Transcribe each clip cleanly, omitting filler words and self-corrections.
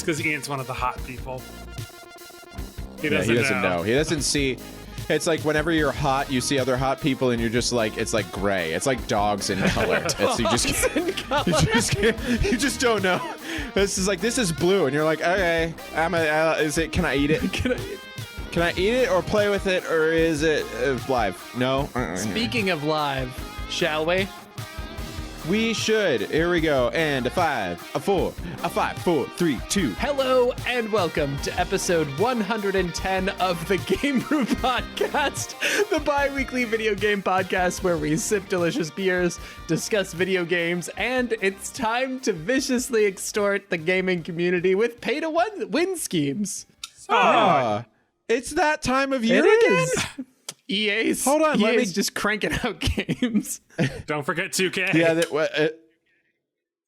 because Ian's one of the hot people. He doesn't know. He doesn't see. It's like whenever you're hot, you see other hot people, and you're just like, it's like gray. It's like dogs in color. You just don't know. This is blue, and you're like, okay, can I eat it? Can I eat it or play with it, or is it live? No. Speaking of live, shall we? We should. Here we go. And a 5, a 4, a 5, 4, 3, 2. Hello and welcome to episode 110 of the Game Brew Podcast, the bi-weekly video game podcast where we sip delicious beers, discuss video games, and it's time to viciously extort the gaming community with pay-to-win schemes. It's that time of year It again? is. EA's just cranking out games. Don't forget 2K. Yeah.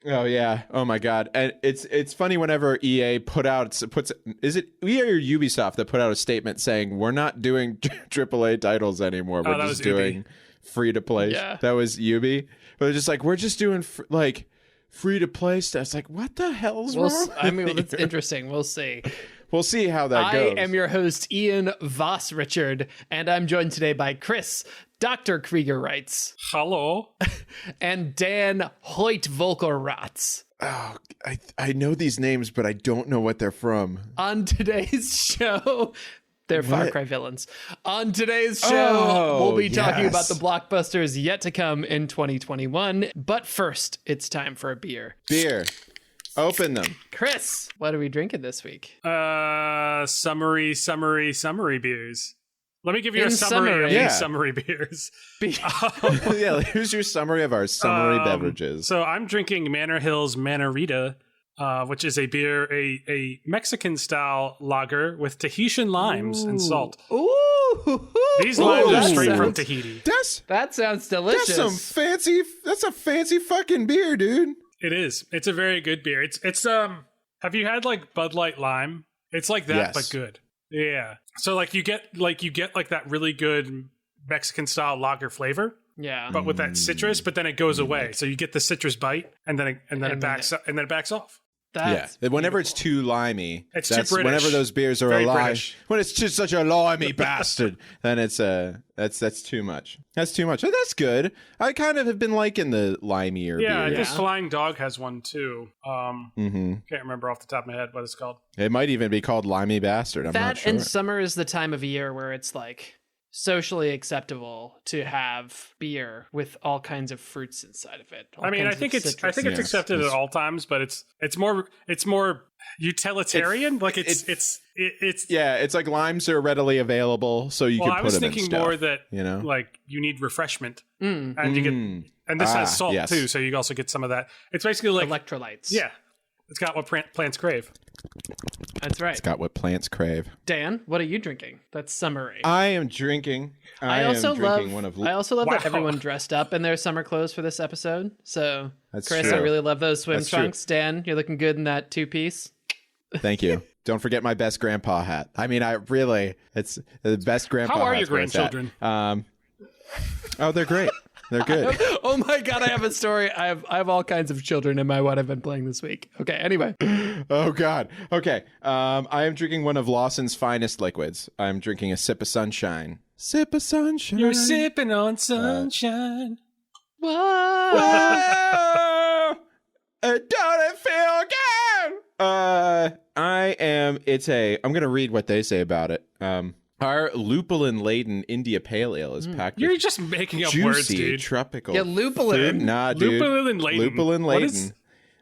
Oh yeah. Oh my God. And it's funny whenever EA is it EA or Ubisoft that put out a statement saying we're not doing AAA titles anymore. We're just doing free to play. Yeah. That was Ubi. But they're just like, we're just doing free to play stuff. It's like, what the hell's wrong? It's interesting. We'll see. We'll see how that goes. I am your host, Ian Voss Richard, and I'm joined today by Chris, Dr. Krieger writes. Hello. And Dan Hoyt Volkerratz. Oh, I know these names, but I don't know what they're from. On today's show, they're Far Cry villains. On today's show, we'll be talking about the blockbusters yet to come in 2021. But first, it's time for a beer. Beer. Open them. Chris, what are we drinking this week? Summery beers. Let me give you a summary of these summery beers. Yeah, here's your summary of our summery beverages. So I'm drinking Manor Hill's Manorita, which is a beer, a Mexican-style lager with Tahitian limes and salt. Ooh. These limes are straight from Tahiti. That sounds delicious. That's a fancy fucking beer, dude. It is. It's a very good beer. It's have you had like Bud Light Lime? It's like that, but good. Yeah. So you get that really good Mexican style lager flavor. Yeah. But with that citrus, but then it goes away. So you get the citrus bite and then it backs off. Whenever it's too limey, it's too British. Whenever those beers are Very lime, British. when it's just such a limey bastard, then it's that's too much. That's too much. That's good. I kind of have been liking the limier beer. Yeah, I think Flying Dog has one too. Can't remember off the top of my head what it's called. It might even be called Limey Bastard. I'm not sure. And summer is the time of year where it's like socially acceptable to have beer with all kinds of fruits inside of it. I think it's accepted at all times, but it's more utilitarian. It's like limes are readily available, so you can put them in stuff. I was thinking more that you need refreshment, and you get, and this has salt too, so you also get some of that. It's basically like electrolytes. Yeah, it's got what plants crave. That's right. It's got what plants crave. Dan, what are you drinking? That's summery. I am drinking. I also love that everyone dressed up in their summer clothes for this episode. So, that's Chris, true. I really love those swim trunks. True. Dan, you're looking good in that 2-piece. Thank you. Don't forget my best grandpa hat. I mean, it's the best grandpa hat. How are your grandchildren? They're great. They're good. Oh my God, I have a story. I have all kinds of children in my what I've been playing this week. Okay, anyway. Oh God. Okay. I am drinking one of Lawson's finest liquids. I'm drinking a sip of sunshine. Sip of sunshine. You're sipping on sunshine. Whoa. Don't it feel good? I'm going to read what they say about it. Our lupulin-laden India Pale Ale is packed with You're just making up juicy, words, dude. tropical lupulin. fruit. Nah, dude. Lupulin-laden. Lupulin-laden.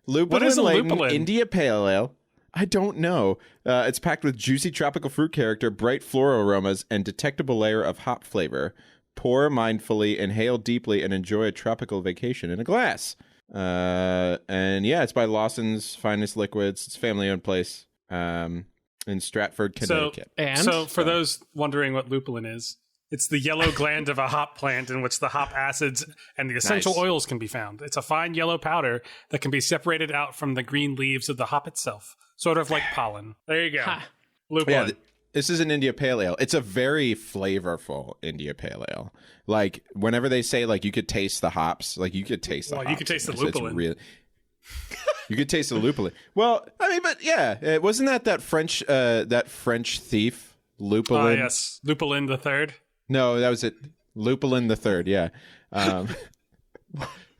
What is a lupulin? India Pale Ale. I don't know. It's packed with juicy tropical fruit character, bright floral aromas, and detectable layer of hop flavor. Pour mindfully, inhale deeply, and enjoy a tropical vacation in a glass. It's by Lawson's Finest Liquids. It's a family-owned place. In Stratford, Connecticut. So for those wondering what lupulin is, it's the yellow gland of a hop plant in which the hop acids and the essential oils can be found. It's a fine yellow powder that can be separated out from the green leaves of the hop itself, sort of like pollen. There you go. Lupulin. Yeah, this is an India Pale Ale. It's a very flavorful India Pale Ale. Like, whenever they say, like, you could taste the hops, like, you could taste the hops. You could taste the lupulin. You could taste the lupulin. Well, I mean, but yeah, wasn't that French thief Lupulin? Yes, Lupulin the Third. No, that was it. Lupulin the Third. Yeah.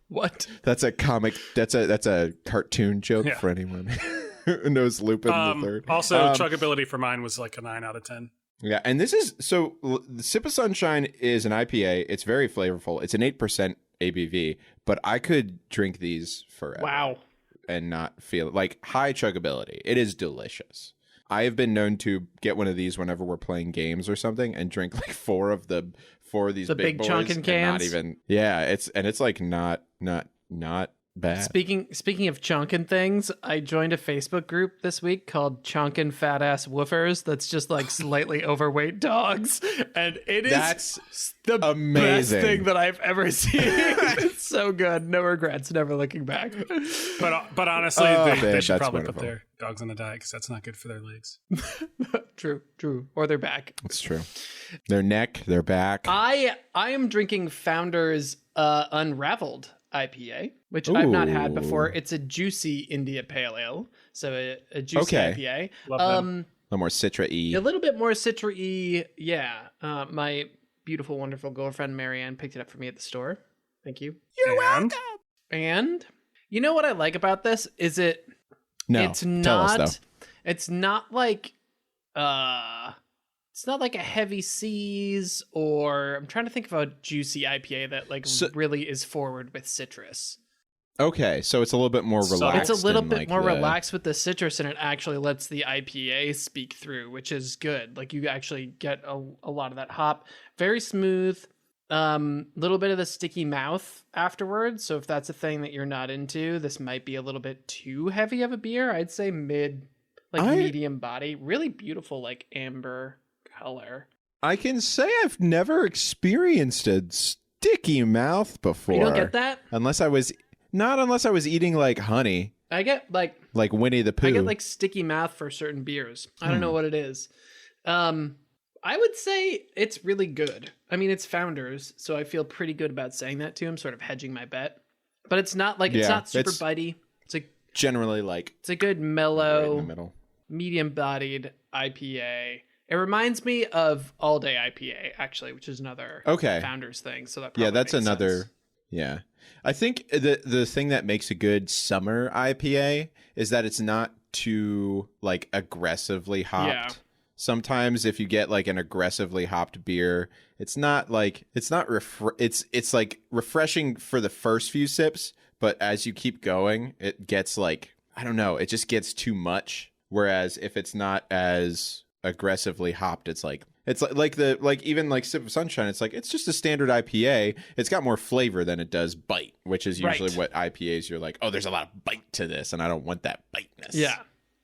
What? That's a comic. That's a cartoon joke for anyone who knows Lupin the Third. Also, chuggability for mine was like a 9 out of 10. Yeah, and this is the Sip of Sunshine is an IPA. It's very flavorful. It's an 8% ABV, but I could drink these forever. Wow. And not feel like high chuggability. It is delicious. I have been known to get one of these whenever we're playing games or something and drink like four of these big boys chunkin' cans. Not even, yeah, it's like not bad. Speaking of chunkin' things, I joined a Facebook group this week called Chunkin' Fat Ass Woofers. That's just like slightly overweight dogs, and that's the best thing that I've ever seen. It's so good. No regrets. Never looking back. But honestly, they should probably put their dogs on a diet because that's not good for their legs. True. Or their back. It's true. Their neck, their back. I am drinking Founders Unraveled IPA, which I've not had before. It's a juicy India Pale Ale, so a juicy IPA. A little more citra-y. A little bit more citra-y, yeah. My beautiful, wonderful girlfriend Marianne picked it up for me at the store. Thank you. You're welcome. And you know what I like about this is it's not like it's not like a Heavy Seas, or I'm trying to think of a juicy IPA that really is forward with citrus. Okay, so it's a little bit more relaxed. It's a little bit more relaxed with the citrus, and it actually lets the IPA speak through, which is good. Like you actually get a lot of that hop. Very smooth. Little bit of the sticky mouth afterwards. So if that's a thing that you're not into, this might be a little bit too heavy of a beer. I'd say medium body. Really beautiful, like amber color. I can say I've never experienced a sticky mouth before. You don't get that? Unless I was eating like honey. I get like Winnie the Pooh. I get like sticky mouth for certain beers. I don't know what it is. I would say it's really good. I mean, it's Founders, so I feel pretty good about saying that too. I'm sort of hedging my bet. But it's not like it's not super bitey. It's like generally like it's a good mellow, right in the middle, medium-bodied IPA. It reminds me of All Day IPA, actually, which is another Founders thing. So that that's another sense. Yeah. I think the thing that makes a good summer IPA is that it's not too like aggressively hopped. Yeah. Sometimes if you get like an aggressively hopped beer, it's like refreshing for the first few sips, but as you keep going, it gets like, I don't know, it just gets too much. Whereas if it's not as aggressively hopped, it's like even like Sip of Sunshine, it's just a standard IPA. It's got more flavor than it does bite, which is usually what IPAs you're like, oh, there's a lot of bite to this, and I don't want that biteness.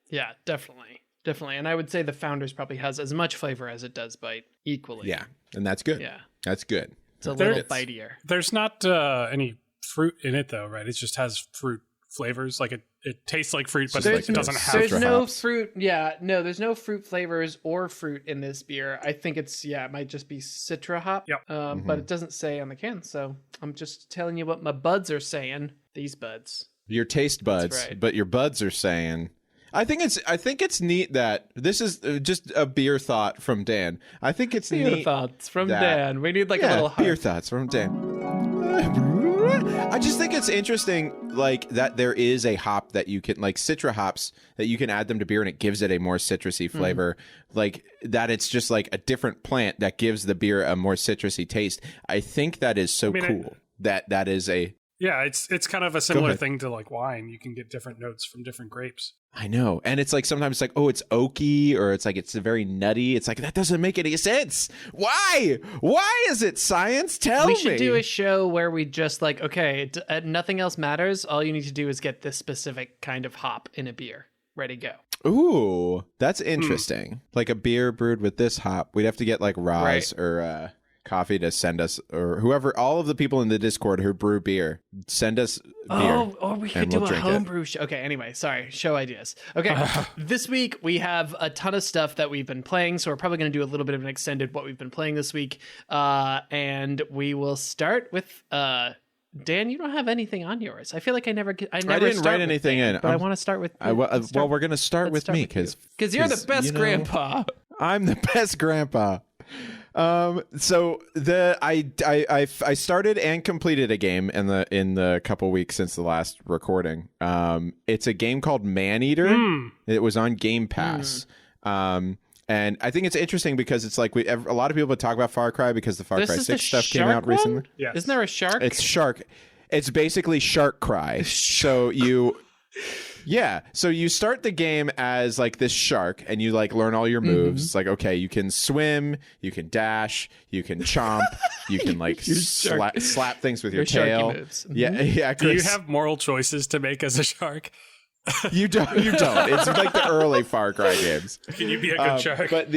Yeah, definitely. And I would say the Founders probably has as much flavor as it does bite equally. Yeah, and that's good. Yeah, that's good. It's a little bitier. There's not any fruit in it though, right? It just has fruit flavors. Like it tastes like fruit, but it doesn't have. There's no fruit. Yeah, no, there's no fruit flavors or fruit in this beer. I think it might just be citra hop. Yep. But it doesn't say on the can, so I'm just telling you what my buds are saying. These buds. Your taste buds, but your buds are saying. I think it's neat that this is just a beer thought from Dan. I think it's neat. Beer thoughts from Dan. We need like a little beer thoughts from Dan. I just think it's interesting, like that there is a hop that you can, like citra hops, that you can add them to beer and it gives it a more citrusy flavor. Like that, it's just like a different plant that gives the beer a more citrusy taste. I think that is so cool. That is a. Yeah, it's kind of a similar thing to like wine. You can get different notes from different grapes. I know. And it's like sometimes it's like, oh, it's oaky, or it's like it's very nutty. It's like, that doesn't make any sense. Why? Why is it science? Tell me. We should do a show where we just like, okay, nothing else matters. All you need to do is get this specific kind of hop in a beer. Ready, go. Ooh, that's interesting. Like a beer brewed with this hop. We'd have to get like Roz or Coffee to send us, or whoever, all of the people in the Discord who brew beer, send us beer. Oh, or we could do a homebrew show. Okay, anyway, sorry, show ideas. Okay, this week we have a ton of stuff that we've been playing, so we're probably going to do a little bit of an extended what we've been playing this week, and we will start with Dan, you don't have anything on yours. I feel like I never didn't write anything in. But I want to start with. Well, we're gonna start with me because you're the best grandpa. I'm the best grandpa. So I started and completed a game in the couple weeks since the last recording. It's a game called Maneater. It was on Game Pass. And I think it's interesting because it's like a lot of people talk about Far Cry because the Far Cry 6 stuff came out recently. Yeah. Isn't there a shark? It's shark. It's basically Shark Cry. So you start the game as like this shark and you like learn all your moves. It's like, okay, you can swim, you can dash, you can chomp, you can like slap things with your tail. Moves. Yeah, Chris. Do you have moral choices to make as a shark? You don't. It's like the early Far Cry games. Can you be a good shark? But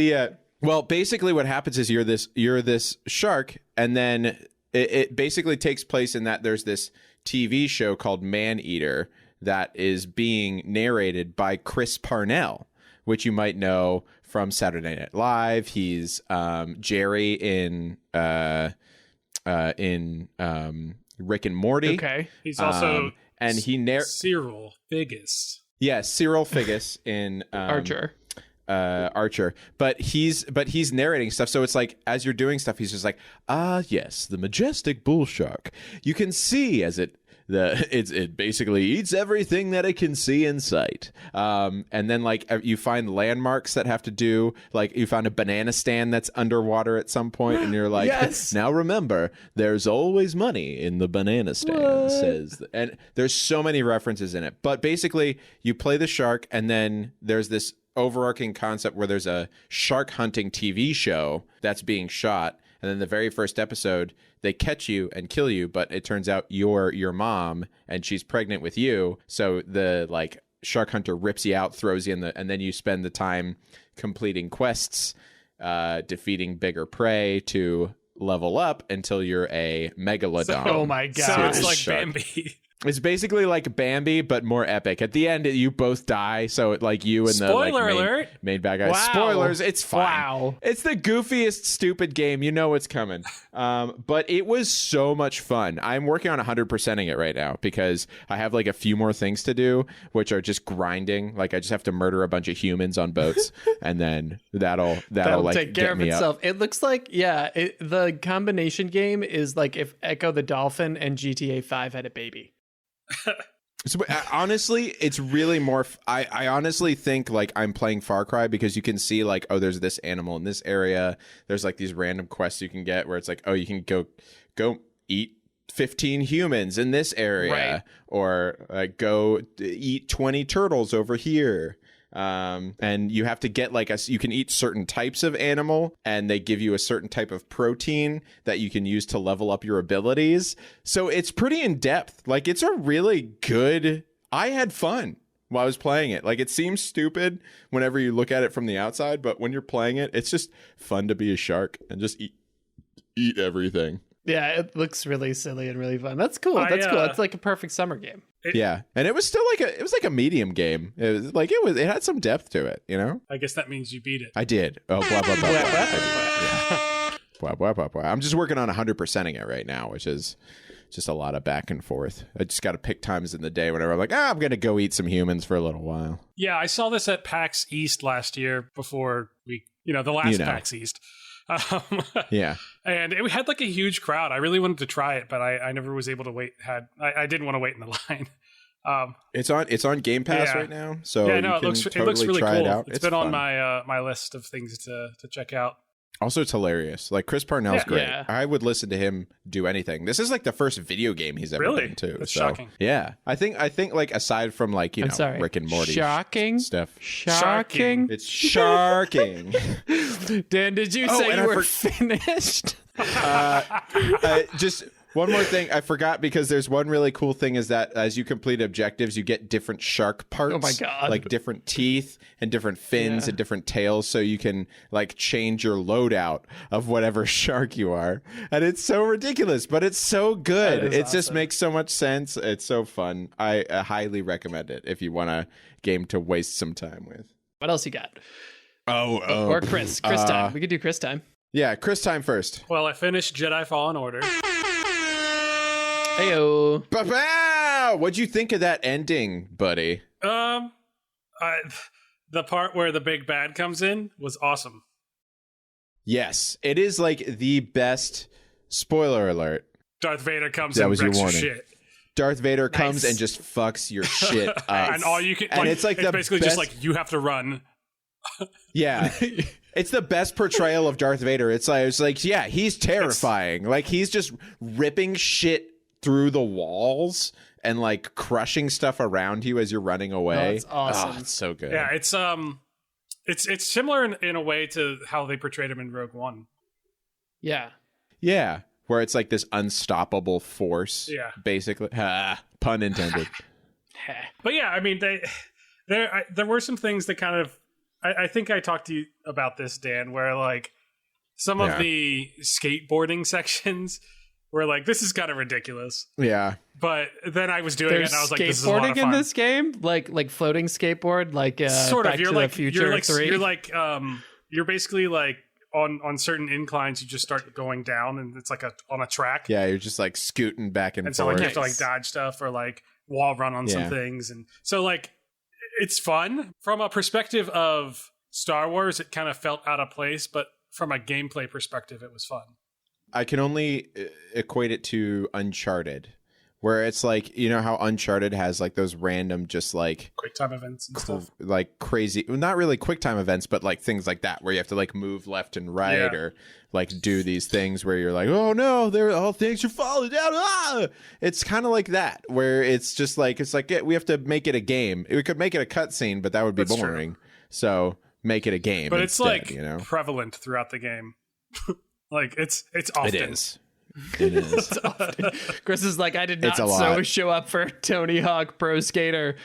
basically what happens is you're this shark, and then it basically takes place in that there's this TV show called Maneater that is being narrated by Chris Parnell, which you might know from Saturday Night Live. He's Jerry in Rick and Morty. Okay. He's also and he Cyril Figgis. Yeah, Cyril Figgis in Archer. But he's narrating stuff, so it's like as you're doing stuff, he's just like, yes, the majestic bull shark. You can see as it basically eats everything that it can see in sight. And then like you find landmarks that have to do, like you found a banana stand that's underwater at some point, and you're like, yes. Now remember, there's always money in the banana stand. And there's so many references in it. But basically, you play the shark, and then there's this overarching concept where there's a shark hunting TV show that's being shot. And then the very first episode, they catch you and kill you, but it turns out you're your mom and she's pregnant with you. So the like shark hunter rips you out, throws you in and then you spend the time completing quests, defeating bigger prey to level up until you're a megalodon. Oh my god! So it's like shark. Bambi. It's basically like Bambi, but more epic. At the end, you both die, so like you and Spoiler alert. main bad guy. Wow. Spoilers, it's fine. Wow. It's the goofiest, stupid game. You know what's coming. But it was so much fun. I'm working on 100%ing it right now because I have like a few more things to do, which are just grinding. Like I just have to murder a bunch of humans on boats, and then that'll like take care get of me itself. up. It looks like the combination game is like if Echo the Dolphin and GTA 5 had a baby. So, honestly, it's really more. I honestly think like I'm playing Far Cry because you can see like, oh, there's this animal in this area. There's like these random quests you can get where it's like, oh, you can go eat 15 humans in this area, right. Or go eat 20 turtles over here. And you have to get like you can eat certain types of animal and they give you a certain type of protein that you can use to level up your abilities. So it's pretty in depth. Like it's a really good, I had fun while I was playing it. Like it seems stupid whenever you look at it from the outside, but when you're playing it, it's just fun to be a shark and just eat everything. Yeah, it looks really silly and really fun. That's cool. That's cool. It's like a perfect summer game. Yeah, and it was still like a medium game. It was it had some depth to it, you know. I guess that means you beat it. I did. Oh, blah blah blah. Blah blah blah blah. I'm just working on 100%ing it right now, which is just a lot of back and forth. I just got to pick times in the day whenever I'm like, I'm gonna go eat some humans for a little while. Yeah, I saw this at PAX East last year before the last PAX East. Yeah, and it had like a huge crowd. I really wanted to try it, but I never was able to wait. I didn't want to wait in the line. It's on Game Pass right now, so yeah, no, you it looks totally really try cool. it out. It's been fun. on my list of things to check out. Also, it's hilarious. Like Chris Parnell's great. Yeah. I would listen to him do anything. This is like the first video game he's ever done too. That's so, shocking. Yeah, I think like aside from like Rick and Morty shocking stuff. Shocking. It's sharking. Dan, did you say you were finished? Just one more thing I forgot, because there's one really cool thing is that as you complete objectives, you get different shark parts. Oh my god! Like different teeth and different fins and different tails, so you can like change your loadout of whatever shark you are. And it's so ridiculous, but it's so good. It just makes so much sense. It's so fun. I highly recommend it if you want a game to waste some time with. What else you got? Or Chris time. We could do Chris time. Yeah, Chris time first. Well, I finished Jedi Fallen Order. Heyo. Ba-bow! What'd you think of that ending, buddy? The part where the big bad comes in was awesome. Yes, it is like the best. Spoiler alert. Darth Vader comes That and was your wrecks your warning. shit. Darth Vader comes Nice. and just fucks your shit up. And all you can, And like, it's like the basically best- just like you have to run. Yeah. It's the best portrayal of Darth Vader. It's like, yeah, he's terrifying. Like, he's just ripping shit through the walls and like crushing stuff around you as you're running away. Oh, that's awesome. Oh, it's so good. Yeah, it's similar in a way to how they portrayed him in Rogue One. Yeah. Yeah. Where it's like this unstoppable force. Yeah. Basically. Pun intended. But yeah, I mean, there were some things that kind of, I think I talked to you about this, Dan, where like some of the skateboarding sections were like, this is kind of ridiculous. Yeah. But then I was doing it There's and I was like, this is a lot skateboarding of fun. in this game, like floating skateboard, like Sort of. Back You're to like the Future you're like 3. you're like you're basically like on certain inclines you just start going down and it's like on a track. Yeah, you're just like scooting back and And so forth. like you have to like dodge stuff or like wall run on some Yeah. things, and so like it's fun from a perspective of Star Wars. It kind of felt out of place, but from a gameplay perspective, it was fun. I can only equate it to Uncharted, where it's like, you know how Uncharted has like those random just like Quick time events and stuff. like crazy, not really quick time events, but like things like that where you have to like move left and right or like do these things where you're like, oh no, there all things are falling down. Ah! It's kind of like that where it's just like, yeah, we have to make it a game. We could make it a cutscene, but that would be That's boring. So make it a game. But instead, it's like you know, prevalent throughout the game. Like it's often. it is. It is. Chris is like, I did It's not a lot. show up for Tony Hawk Pro Skater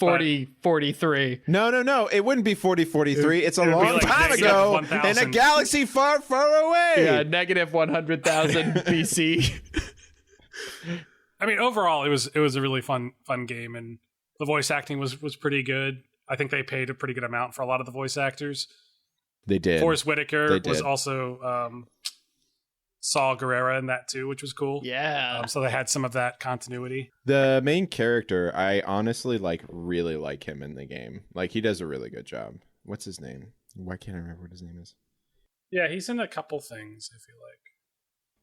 4043. No. It wouldn't be 4043. It's a it would be long like time negative ago 1,000. in a galaxy far, far away. Yeah, negative 100,000 BC. I mean, overall, it was a really fun game, and the voice acting was pretty good. I think they paid a pretty good amount for a lot of the voice actors. They did. Forrest Whitaker They did. was also Saul Guerrera in that too, which was cool. Yeah. So they had some of that continuity. The main character, I honestly really like him in the game. Like, he does a really good job. What's his name? Why can't I remember what his name is? Yeah, he's in a couple things, I feel like.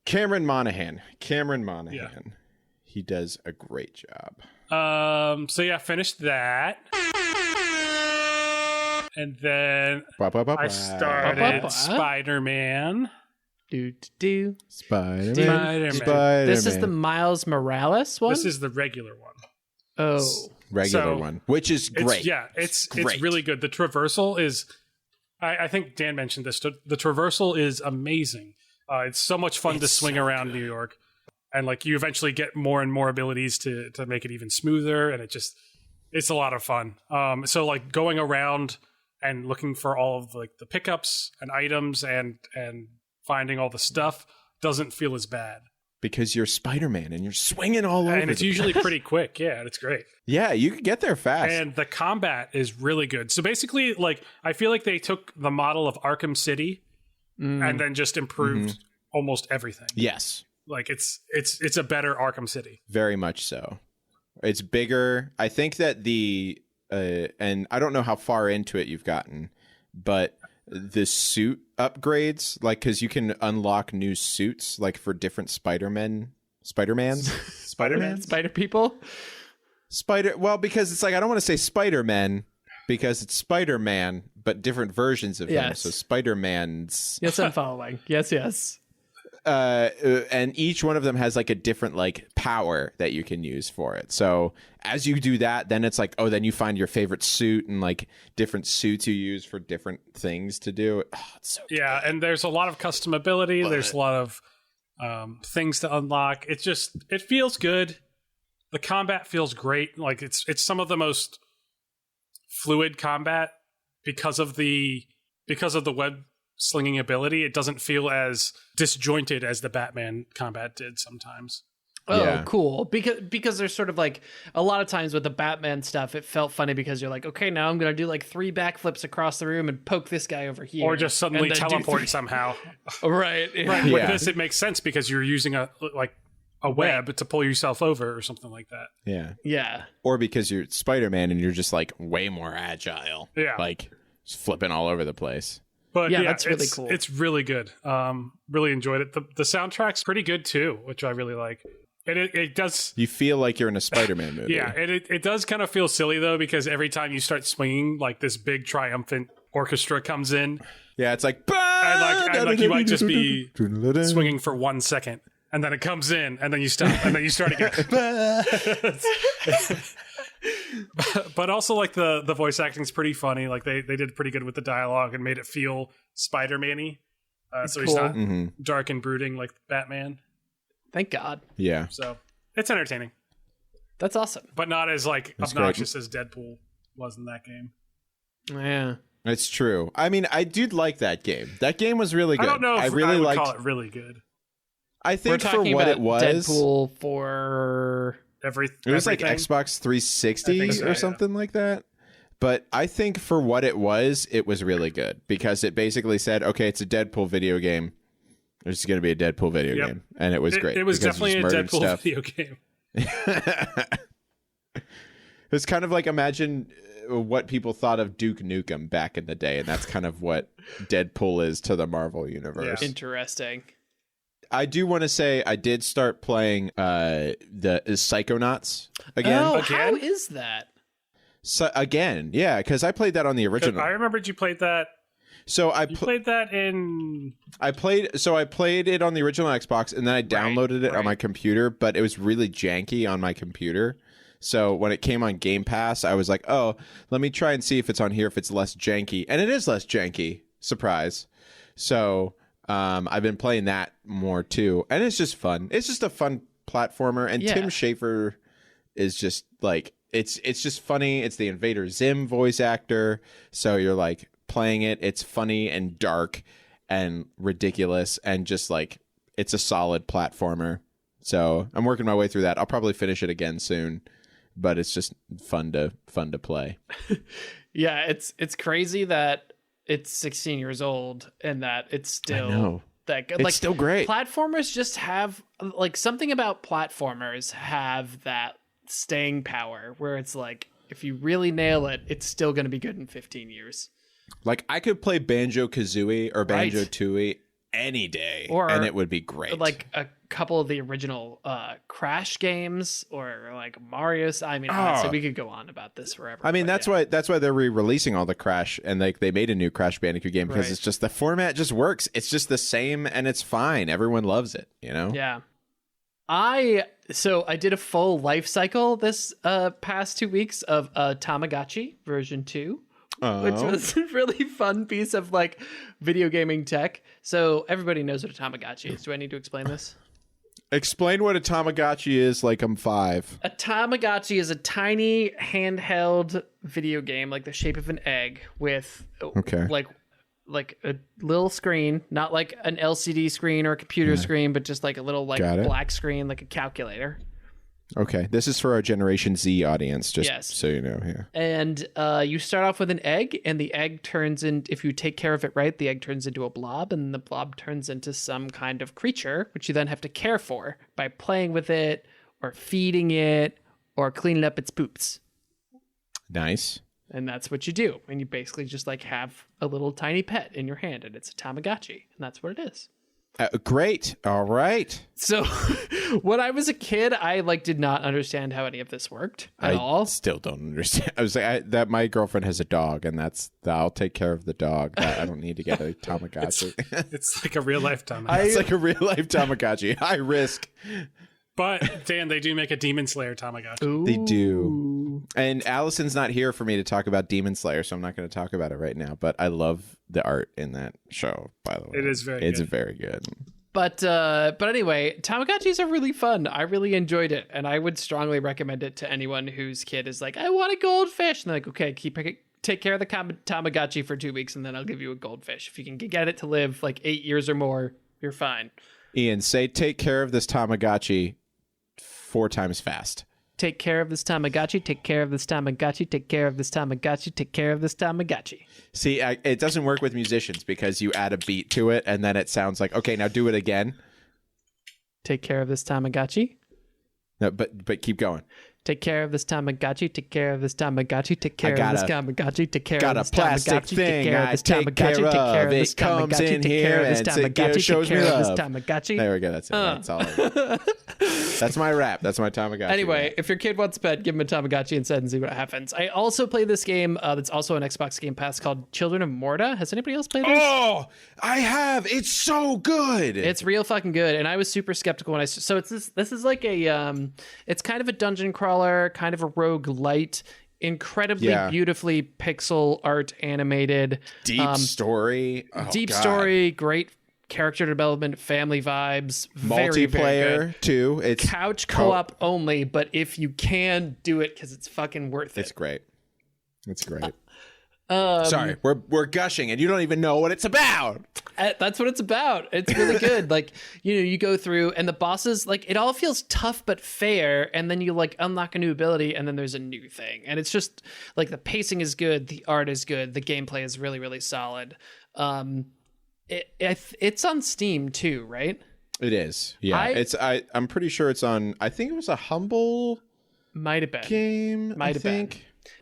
Cameron Monaghan. Yeah. He does a great job. So yeah, finished that. And then I started Spider-Man. Do. Spider-Man. This is the Miles Morales one? This is the regular one. Oh. regular So, one, which is great. It's great. really good. The traversal is, I think Dan mentioned this. The traversal is amazing. It's so much fun to swing around New York, and like you eventually get more and more abilities to make it even smoother, and it's a lot of fun. So like going around and looking for all of like the pickups and items and finding all the stuff doesn't feel as bad. Because you're Spider-Man and you're swinging all over. And it's usually pretty quick. Yeah, and it's great. Yeah, you can get there fast. And the combat is really good. So basically, like, I feel like they took the model of Arkham City and then just improved almost everything. Yes. Like it's a better Arkham City. Very much so. It's bigger. I think that and I don't know how far into it you've gotten, but the suit upgrades, like, because you can unlock new suits, like for different Spider-Man, Spider people. Well, because it's like, I don't want to say Spider-Man because it's Spider-Man, but different versions of him. Yes. So Spider-Man's. Yes, I'm following. Yes. And each one of them has like a different like power that you can use for it. So as you do that, then it's like, oh, then you find your favorite suit and like different suits you use for different things to do. Oh, it's so good. And there's a lot of customability. There's a lot of things to unlock. It feels good. The combat feels great. Like it's some of the most fluid combat because of the web slinging ability. It doesn't feel as disjointed as the Batman combat did sometimes. Oh, Yeah. cool. Because there's sort of like a lot of times with the Batman stuff, it felt funny because you're like, okay, now I'm going to do like 3 backflips across the room and poke this guy over here. Or just suddenly and then do teleport 3 somehow. Right. Right. Yeah. With this, it makes sense because you're using a a web to pull yourself over or something like that. Yeah. Or because you're Spider-Man and you're just like way more agile. Yeah. Like just flipping all over the place. But yeah, that's really cool. It's really good. Really enjoyed it. The soundtrack's pretty good too, which I really like. And it does. You feel like you're in a Spider-Man movie. Yeah, and it does kind of feel silly though, because every time you start swinging, like this big triumphant orchestra comes in. Yeah, it's like, and like you might just be swinging for 1 second, and then it comes in, and then you stop, and then you start again. But also, like the voice acting's pretty funny. Like they did pretty good with the dialogue and made it feel Spider-Man-y. So he's not dark and brooding like Batman. Thank God. Yeah. So it's entertaining. That's awesome. But not as like obnoxious as Deadpool was in that game. Yeah. It's true. I mean, I did like that game. That game was really good. I don't know if I really would call it really good. I think We're for talking what about it was, Deadpool for it was like Xbox 360 or something like that. But I think for what it was really good because it basically said, okay, it's a Deadpool video game. There's going to be a Deadpool video game. And it was great. It was definitely a Deadpool video game. It's kind of like imagine what people thought of Duke Nukem back in the day. And that's kind of what Deadpool is to the Marvel universe. Yeah. Interesting. I do want to say I did start playing the Psychonauts again. Oh, how is that? So, again, yeah, because I played that on the original. I remembered you played that. So I played that in. I played it on the original Xbox, and then I downloaded it on my computer, but it was really janky on my computer. So when it came on Game Pass, I was like, oh, let me try and see if it's on here, if it's less janky, and it is less janky. Surprise! So I've been playing that more too, and it's just fun. It's just a fun platformer, and Tim Schafer is just like it's just funny. It's the Invader Zim voice actor, so you're like playing it. It's funny and dark and ridiculous, and just like it's a solid platformer. So I'm working my way through that. I'll probably finish it again soon, but it's just fun to play. Yeah, it's crazy that it's 16 years old and that it's still that good. It's still great. Platformers just have like something about platformers have that staying power where it's like if you really nail it, it's still going to be good in 15 years. Like I could play Banjo-Kazooie or Banjo-Tooie any day, and it would be great. Like a couple of the original Crash games or like Mario's. I mean, honestly, we could go on about this forever. I mean, that's why they're re-releasing all the Crash, and like they made a new Crash Bandicoot game because it's just the format just works. It's just the same, and it's fine. Everyone loves it, you know? Yeah. I did a full life cycle this past 2 weeks of Tamagotchi version 2. Which was a really fun piece of like video gaming tech. So everybody knows what a Tamagotchi is. Do I need to explain this? Explain what a Tamagotchi is like I'm 5. A Tamagotchi is a tiny handheld video game like the shape of an egg with like a little screen, not like an LCD screen or a computer screen, but just like a little like black screen, like a calculator. Okay, this is for our Generation Z audience, just so you know here. And you start off with an egg, and the egg turns in, if you take care of it right, the egg turns into a blob, and the blob turns into some kind of creature, which you then have to care for by playing with it, or feeding it, or cleaning up its poops. Nice. And that's what you do. And you basically just like have a little tiny pet in your hand, and it's a Tamagotchi, and that's what it is. Great. All right. So when I was a kid, I like did not understand how any of this worked at all. I still don't understand. I was like, that my girlfriend has a dog, and I'll take care of the dog. I don't need to get a Tamagotchi. It's like a real life Tamagotchi. It's like a real life Tamagotchi. High risk. But Dan, they do make a Demon Slayer Tamagotchi. Ooh. They do. And Allison's not here for me to talk about Demon Slayer, so I'm not going to talk about it right now. But I love the art in that show, by the way. It is very good. It's very good. But anyway, Tamagotchis are really fun. I really enjoyed it, and I would strongly recommend it to anyone whose kid is like, I want a goldfish. And they're like, okay, take care of the Tamagotchi for 2 weeks, and then I'll give you a goldfish. If you can get it to live like 8 years or more, you're fine. Ian, say take care of this Tamagotchi 4 times fast. Take care of this Tamagotchi, take care of this Tamagotchi, take care of this Tamagotchi, take care of this Tamagotchi. See, it doesn't work with musicians because you add a beat to it and then it sounds like, okay, now do it again. Take care of this Tamagotchi. No, but keep going. Take care of this Tamagotchi. Take care of this Tamagotchi. Take care of this Tamagotchi. Take care of Got a this plastic Tamagotchi. Take thing care of I this take care Tamagotchi. Take care of. of this It comes in Tamagotchi. Take here care of this and Tamagotchi. shows Take me care of this love. Tamagotchi. There we go. That's it. That's all. That's my rap. That's my Tamagotchi. Anyway, rap. if your kid wants a pet, give him a Tamagotchi instead and see what happens. I also play this game that's also an Xbox Game Pass called Children of Morta. Has anybody else played this? Oh, I have. It's so good. It's real fucking good, and I was super skeptical when so it's this is like a it's kind of a dungeon crawler, kind of a roguelite, incredibly beautifully pixel art animated, deep story. Oh, deep God. story, great character development, family vibes, very, multiplayer very good. Too. It's Couch co-op only, but if you can, do it because it's fucking worth it. It's great. It's great. Sorry, we're gushing, and you don't even know what it's about. That's what it's about. It's really good. Like, you go through, and the bosses, like, it all feels tough but fair, and then you like unlock a new ability, and then there's a new thing, and it's just like the pacing is good, the art is good, the gameplay is really, really solid. It's on Steam too, right? It is. Yeah, I'm pretty sure it's on. I think it was a Humble. Might have been game. Might have been.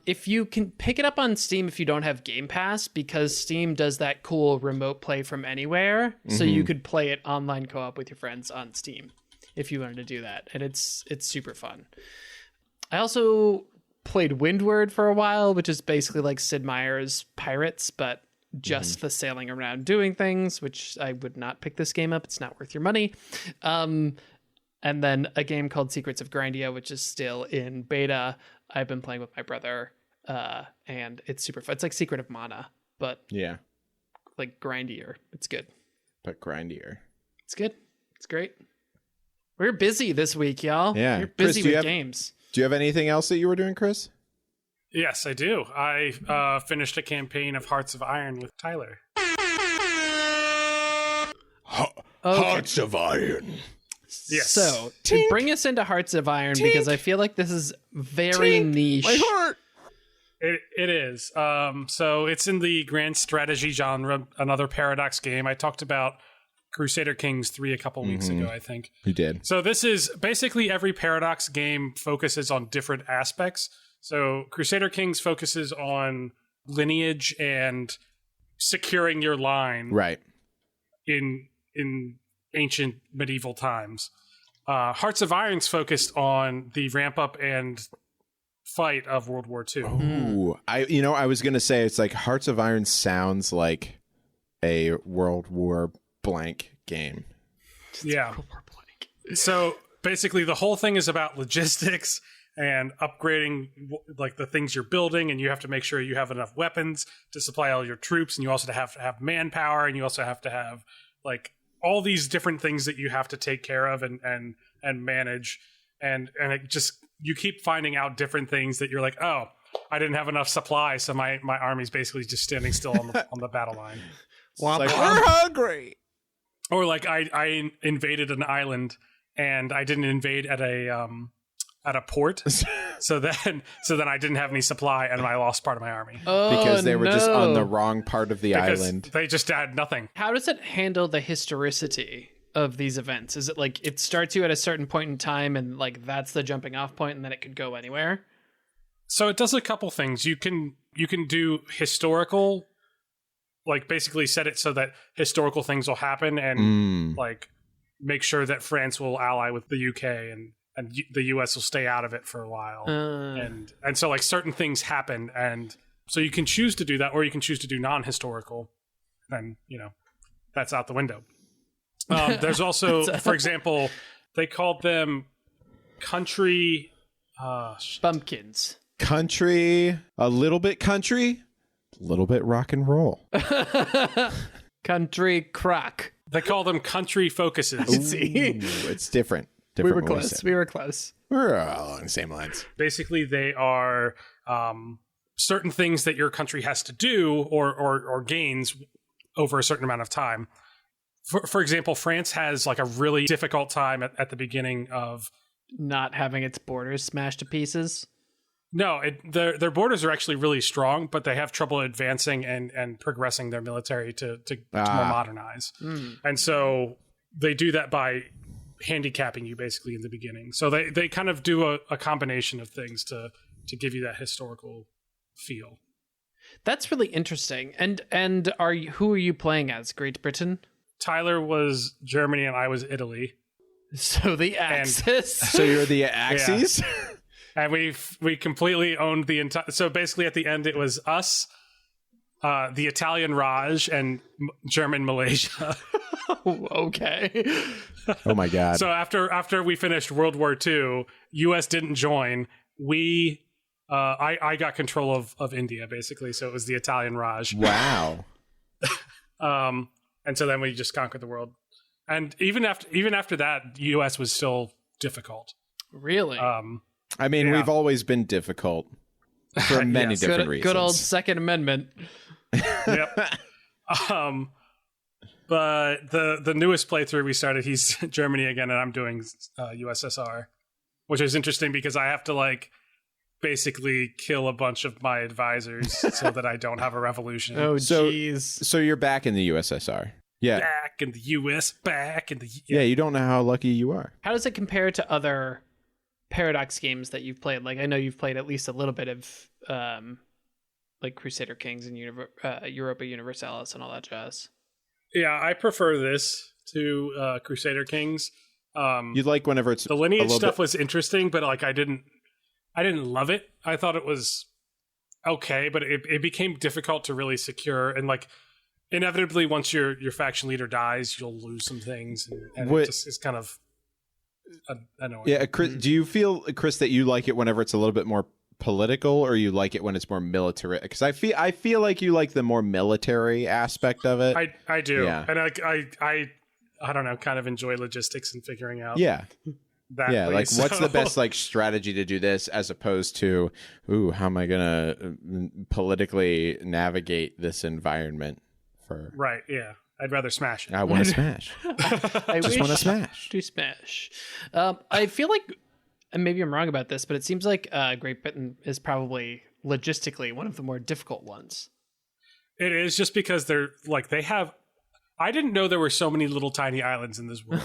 If you can pick it up on Steam if you don't have Game Pass, because Steam does that cool remote play from anywhere, so you could play it online co-op with your friends on Steam if you wanted to do that, and it's super fun. I also played Windward for a while, which is basically like Sid Meier's Pirates, but just the sailing around doing things, which I would not pick this game up. It's not worth your money. And then a game called Secrets of Grindia, which is still in beta. I've been playing with my brother, and it's super fun. It's like Secret of Mana, but like grindier. It's good. But grindier. It's good. It's great. We're busy this week, y'all. Yeah. We're busy Chris, with games. Do you have anything else that you were doing, Chris? Yes, I do. I finished a campaign of Hearts of Iron with Tyler. Hearts of Iron. Yes. So, to bring us into Hearts of Iron, because I feel like this is very niche. My heart. It is. So it's in the grand strategy genre, another Paradox game. I talked about Crusader Kings 3 a couple weeks ago, I think. You did. So this is basically every Paradox game focuses on different aspects. So Crusader Kings focuses on lineage and securing your line in ancient medieval times. Hearts of Iron's focused on the ramp up and fight of World War II. Ooh, I was gonna say it's like Hearts of Iron sounds like a World War blank game. Yeah. So basically, the whole thing is about logistics and upgrading like the things you're building, and you have to make sure you have enough weapons to supply all your troops, and you also have to have manpower, and you also have to have like all these different things that you have to take care of and manage, and it just, you keep finding out different things that you're like, oh, I didn't have enough supply, so my army's basically just standing still on the battle line. Like, we're hungry. Or like I invaded an island and I didn't invade at a port, so then I didn't have any supply and I lost part of my army. Because they were just on the wrong part of the island. They just had nothing. How does it handle the historicity of these events? Is it like it starts you at a certain point in time and like that's the jumping off point and then it could go anywhere? So it does a couple things. You can do historical, like basically set it so that historical things will happen and like make sure that France will ally with the UK and the US will stay out of it for a while. And so like certain things happen, and so you can choose to do that, or you can choose to do non-historical, and that's out the window. There's also, for example, they called them country bumpkins. Country, a little bit rock and roll. Country crock. They call them country focuses. Ooh, it's different. We were close. We're along the same lines. Basically, they are certain things that your country has to do or gains over a certain amount of time. For example, France has like a really difficult time at the beginning of not having its borders smashed to pieces. No, their borders are actually really strong, but they have trouble advancing and progressing their military to more modernize. And so they do that by handicapping you basically in the beginning. So they kind of do a combination of things to give you that historical feel. That's really interesting. And who are you playing as? Great Britain? Tyler was Germany and I was Italy. So the Axis. So you're the Axis? Yeah. And we completely owned the entire. So basically, at the end, it was us, the Italian Raj, and German Malaysia. Okay. Oh my God. So after we finished World War II, U.S. didn't join. I got control of India basically. So it was the Italian Raj. Wow. And so then we just conquered the world. And even after that, the U.S. was still difficult. Really? I mean, we've always been difficult for many different reasons. Good old Second Amendment. Yep. But the newest playthrough we started, he's Germany again, and I'm doing USSR, which is interesting because I have to basically kill a bunch of my advisors so that I don't have a revolution. Oh, jeez. So you're back in the USSR. Yeah. Back in the US, back in the... Yeah, you don't know how lucky you are. How does it compare to other Paradox games that you've played? I know you've played at least a little bit of Crusader Kings and Europa Universalis and all that jazz. Yeah, I prefer this to Crusader Kings. You like whenever it's the lineage stuff was interesting, but I didn't love it. I thought it was okay, but it became difficult to really secure, and inevitably once your faction leader dies, you'll lose some things, and it just is kind of annoying. Yeah, Chris, do you feel, Chris, that you like it whenever it's a little bit more political, or you like it when it's more military? Because I feel like you like the more military aspect of it. I do, yeah. And I don't know, kind of enjoy logistics and figuring out. Yeah. That yeah, way, what's the best strategy to do this, as opposed to, how am I gonna politically navigate this environment for? Right. Yeah. I'd rather smash it. I want to smash. I just want to smash. To smash. I feel like, and maybe I'm wrong about this, but it seems like Great Britain is probably logistically one of the more difficult ones. It is, just because they have. I didn't know there were so many little tiny islands in this world.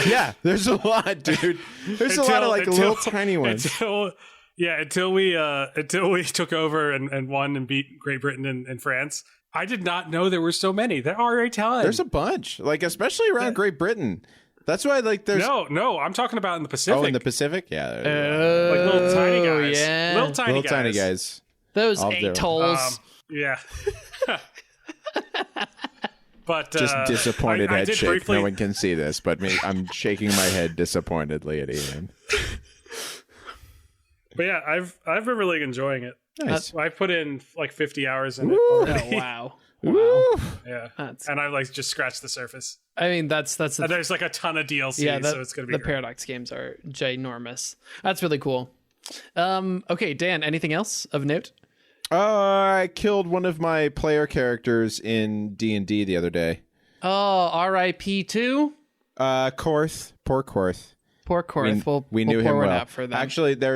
Yeah, there's a lot, dude. There's a lot of little tiny ones. Until we took over and won and beat Great Britain and France. I did not know there were so many. There are a ton. There's a bunch, especially around Great Britain. That's why, there's... No, I'm talking about in the Pacific. Oh, in the Pacific? Yeah. Little tiny guys. Yeah. Little tiny guys. Those atolls. Yeah. But just disappointed I head did shake. briefly... No one can see this, but I'm shaking my head disappointedly at Ian. But yeah, I've been really enjoying it. Nice. I've put in 50 hours in it already. Oh, wow. Yeah. That's... And I just scratched the surface. I mean, that's and there's a ton of DLC, so it's going to be the Paradox games are ginormous. That's really cool. Okay, Dan, anything else of note? I killed one of my player characters in D&D the other day. Oh, R.I.P. too? Korth. Poor Korth. Poor Korth. We knew him well. Out for them. Actually, there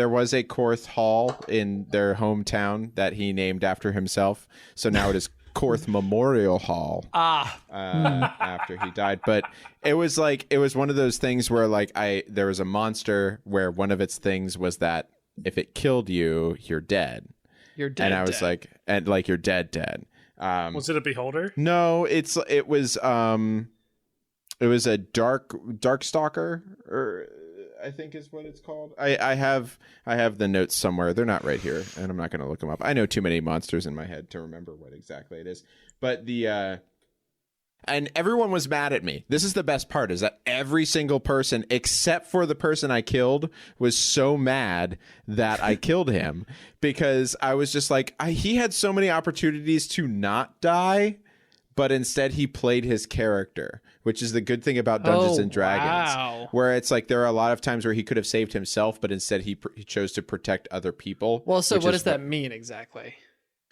was a Korth Hall in their hometown that he named after himself. So now it is Korth Memorial Hall. After he died. But it was one of those things where there was a monster where one of its things was that if it killed you, you're dead. You're dead. And I was you're dead. Was it a beholder? No, it was a dark stalker, or I think is what it's called. I have the notes somewhere. They're not right here, and I'm not going to look them up. I know too many monsters in my head to remember what exactly it is. But and everyone was mad at me. This is the best part, is that every single person, except for the person I killed, was so mad that I killed him, because I was just he had so many opportunities to not die, but instead he played his character, which is the good thing about Dungeons and Dragons. Wow. Where it's there are a lot of times where he could have saved himself, but instead he chose to protect other people. Well, so what does that mean exactly?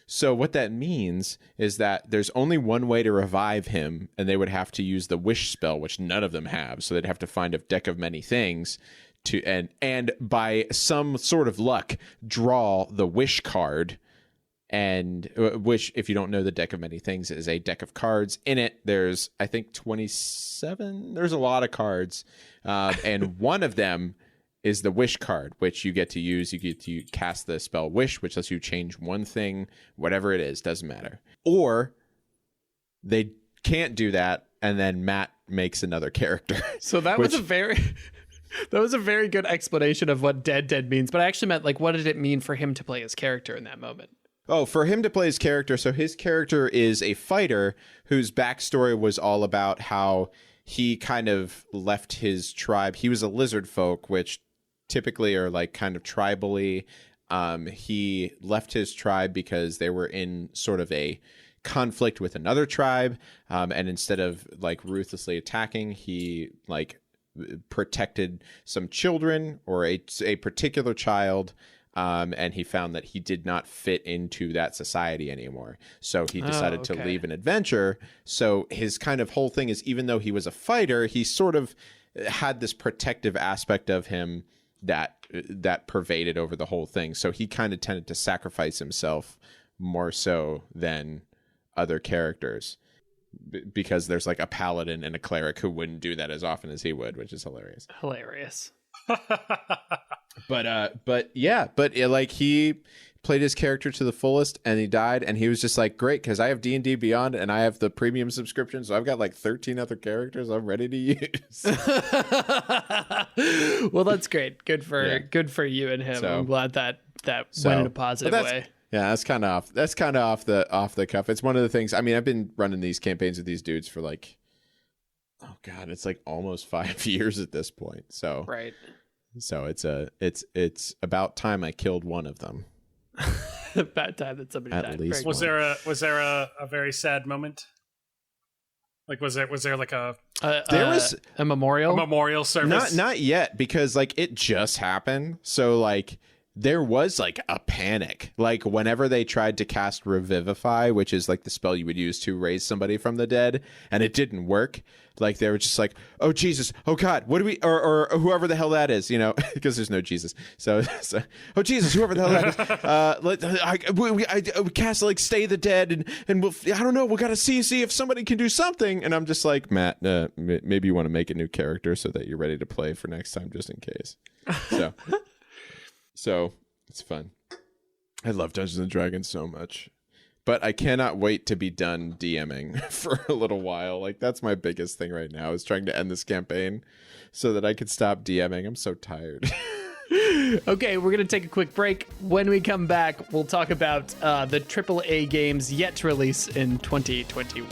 So what that means is that there's only one way to revive him, and they would have to use the wish spell, which none of them have. So they'd have to find a deck of many things to and by some sort of luck draw the wish card, and which, if you don't know, the deck of many things is a deck of cards. In it, there's, I think, 27. There's a lot of cards, and one of them is the wish card, which you get to use. You get to cast the spell wish, which lets you change one thing, whatever it is, doesn't matter. Or they can't do that, and then Matt makes another character. So that was a very good explanation of what dead means. But I actually meant, like, what did it mean for him to play his character in that moment? Oh, for him to play his character. So his character is a fighter whose backstory was all about how he kind of left his tribe. He was a lizard folk, which typically are like kind of tribally. He left his tribe because they were in sort of a conflict with another tribe. And instead of like ruthlessly attacking, he like protected some children or a particular child. And he found that he did not fit into that society anymore. So he decided to leave an adventure. So his kind of whole thing is, even though he was a fighter, he sort of had this protective aspect of him that pervaded over the whole thing. So he kind of tended to sacrifice himself more so than other characters, because there's like a paladin and a cleric who wouldn't do that as often as he would, which is hilarious. But like he played his character to the fullest, and he died, and he was just like, great, because I have D&D Beyond and I have the premium subscription, so I've got like 13 other characters I'm ready to use. Well, that's great. Good for you and him. So, I'm glad that went in a positive way. Yeah, that's kind of off the cuff. It's one of the things. I mean, I've been running these campaigns with these dudes for like, oh god, it's like almost 5 years at this point. So right. So it's about time I killed one of them. About time that somebody died. At least was there a very sad moment? Like was there like a memorial service? Not yet, because like it just happened. So like there was like a panic, like whenever they tried to cast Revivify, which is like the spell you would use to raise somebody from the dead, and it didn't work. Like they were just like, oh Jesus, oh God, what do we, or whoever the hell that is, you know, because there's no Jesus. So oh Jesus, whoever the hell that is, we cast like Stay the Dead, and we'll, I don't know, we got to see if somebody can do something. And I'm just like, Matt, maybe you want to make a new character so that you're ready to play for next time, just in case. So it's fun. I love Dungeons and Dragons so much. But I cannot wait to be done DMing for a little while. Like, that's my biggest thing right now, is trying to end this campaign so that I can stop DMing. I'm so tired. Okay, we're going to take a quick break. When we come back, we'll talk about the Aaa games yet to release in 2021.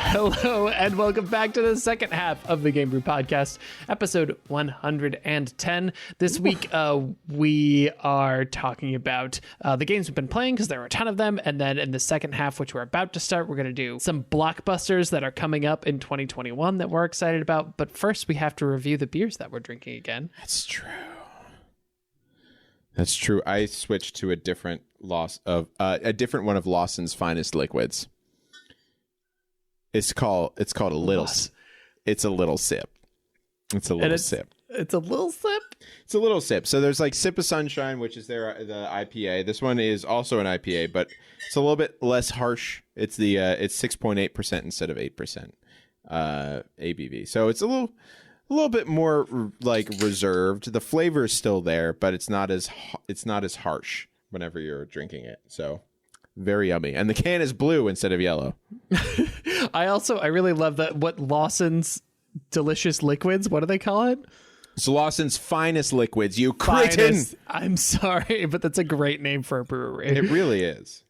Hello, and welcome back to the second half of the Game Brew Podcast, episode 110. This week, we are talking about the games we've been playing, because there are a ton of them. And then in the second half, which we're about to start, we're going to do some blockbusters that are coming up in 2021 that we're excited about. But first, we have to review the beers that we're drinking again. That's true. I switched to a different one of Lawson's Finest Liquids. It's called a little. It's a little sip. It's a little sip. It's a little sip. It's a little sip. So there's like Sip of Sunshine, which is the IPA. This one is also an IPA, but it's a little bit less harsh. It's 6.8% instead of 8% ABV. So it's a little bit more like reserved. The flavor is still there, but it's not as harsh whenever you're drinking it. So very yummy. And the can is blue instead of yellow. I really love that. What Lawson's Delicious Liquids, what do they call it? It's Lawson's Finest Liquids, you cretin. I'm sorry, but that's a great name for a brewery. It really is.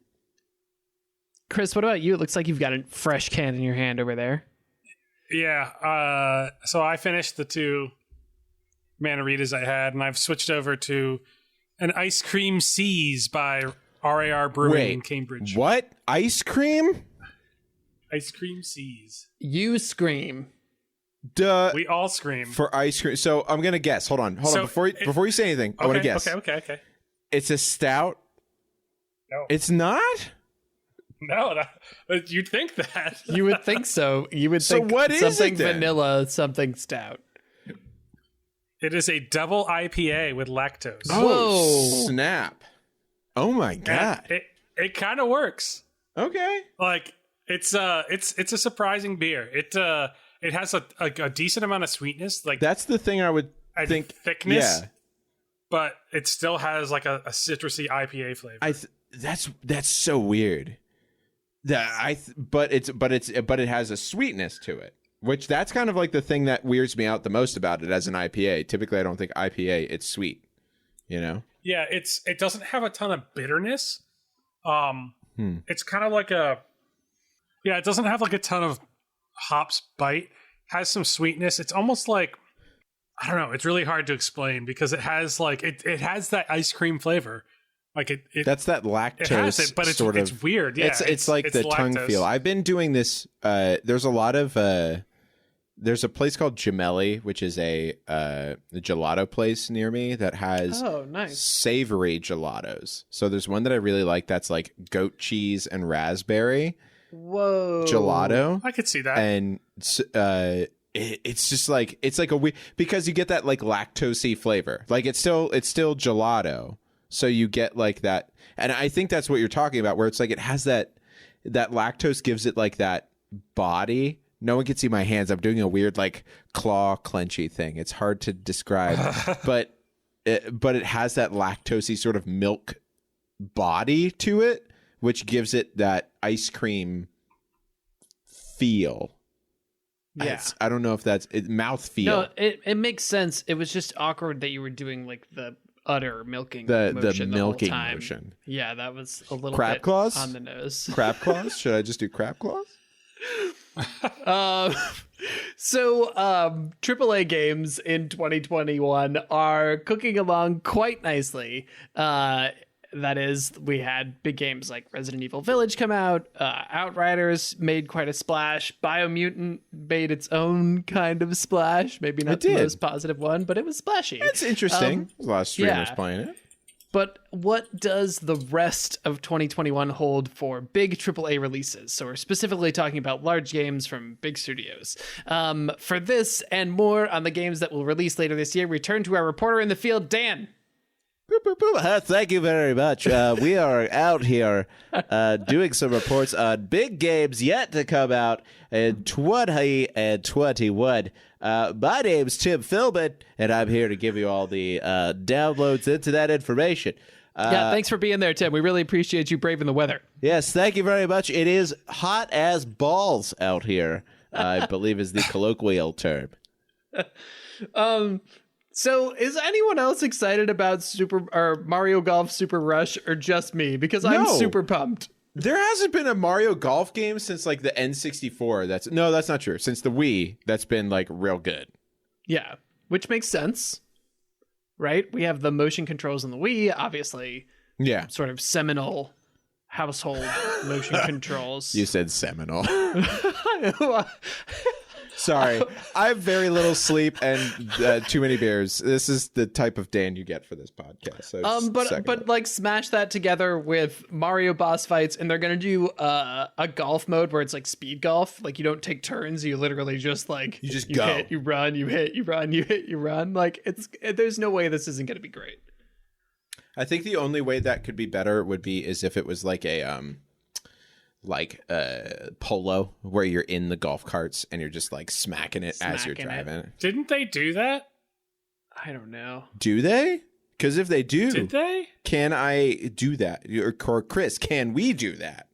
Chris, what about you? It looks like you've got a fresh can in your hand over there. Yeah. So I finished the 2 Manaritas I had, and I've switched over to an Ice Cream Seas by RAR Brewing in Cambridge. What? Ice cream? Ice Cream Seas. You scream. Duh. We all scream. For ice cream. So I'm going to guess. Hold on. Before you say anything, I want to guess. Okay. It's a stout? No. It's not? No, you'd think that. You would think so. You would think what is something it then? vanilla, something stout. It is a double IPA with lactose. Whoa. Snap. Oh my God. And it kind of works. Okay. Like it's a surprising beer. It has a decent amount of sweetness, like That's the thing I would and think. thickness. Yeah. But it still has like a citrusy IPA flavor. That's so weird. But it has a sweetness to it, which that's kind of like the thing that weirds me out the most about it as an IPA. Typically, I don't think IPA it's sweet, you know? Yeah, it doesn't have a ton of bitterness. It's kind of like it doesn't have like a ton of hops bite. Has some sweetness. It's almost like, I don't know. It's really hard to explain because it has like it has that ice cream flavor. Like it That's that lactose. it has it, but it's weird. Yeah, it's like the tongue lactose. feel. I've been doing this. There's a lot of. There's a place called Gemelli, which is a gelato place near me that has nice. savory gelatos. So there's one that I really like that's like goat cheese and raspberry Whoa. gelato. I could see that. And it's just like it's like a weird because you get that like lactosey flavor. Like it's still gelato, so you get like that. And I think that's what you're talking about, where it's like it has that lactose gives it like that body. No one can see my hands. I'm doing a weird like claw clenchy thing. It's hard to describe, but it has that lactosey sort of milk body to it, which gives it that ice cream feel. Yeah. I don't know if that's mouth feel. No, it makes sense. It was just awkward that you were doing like the utter milking the motion the milking whole time. motion. Yeah, that was a little Crab bit claws? on the nose. Crab claws? Should I just do crab claws? So AAA games in 2021 are cooking along quite nicely. That is, we had big games like Resident Evil Village come out, Outriders made quite a splash, Biomutant made its own kind of splash, maybe not the most positive one, but it was splashy. It's interesting. There's a lot of streamers playing it. But what does the rest of 2021 hold for big AAA releases? So we're specifically talking about large games from big studios. For this and more on the games that will release later this year, we turn to our reporter in the field, Dan. Thank you very much. We are out here doing some reports on big games yet to come out in 2021. My name's Tim Philbin, and I'm here to give you all the downloads into that information. Yeah, thanks for being there, Tim. We really appreciate you braving the weather. Yes, thank you very much. It is hot as balls out here, I believe is the colloquial term. So is anyone else excited about Mario Golf Super Rush or just me? Because I'm super pumped. There hasn't been a Mario Golf game since like the N64. That's not true. Since the Wii, that's been like real good. Yeah, which makes sense, right? We have the motion controls in the Wii, obviously. Yeah. Sort of seminal household motion controls. You said seminal. Sorry, I have very little sleep and too many beers. This is the type of Dan you get for this podcast. So but like smash that together with Mario boss fights, and they're gonna do a golf mode where it's like speed golf. Like you don't take turns, you literally just like you go. Hit, you run, you hit, you run, you hit, you run. Like there's no way this isn't gonna be great. I think the only way that could be better would be is if it was like a polo where you're in the golf carts and you're just like smacking it as you're driving it. Didn't they do that? I don't know. Do they? Because if they do, did they? Can I do that? Or Chris, can we do that?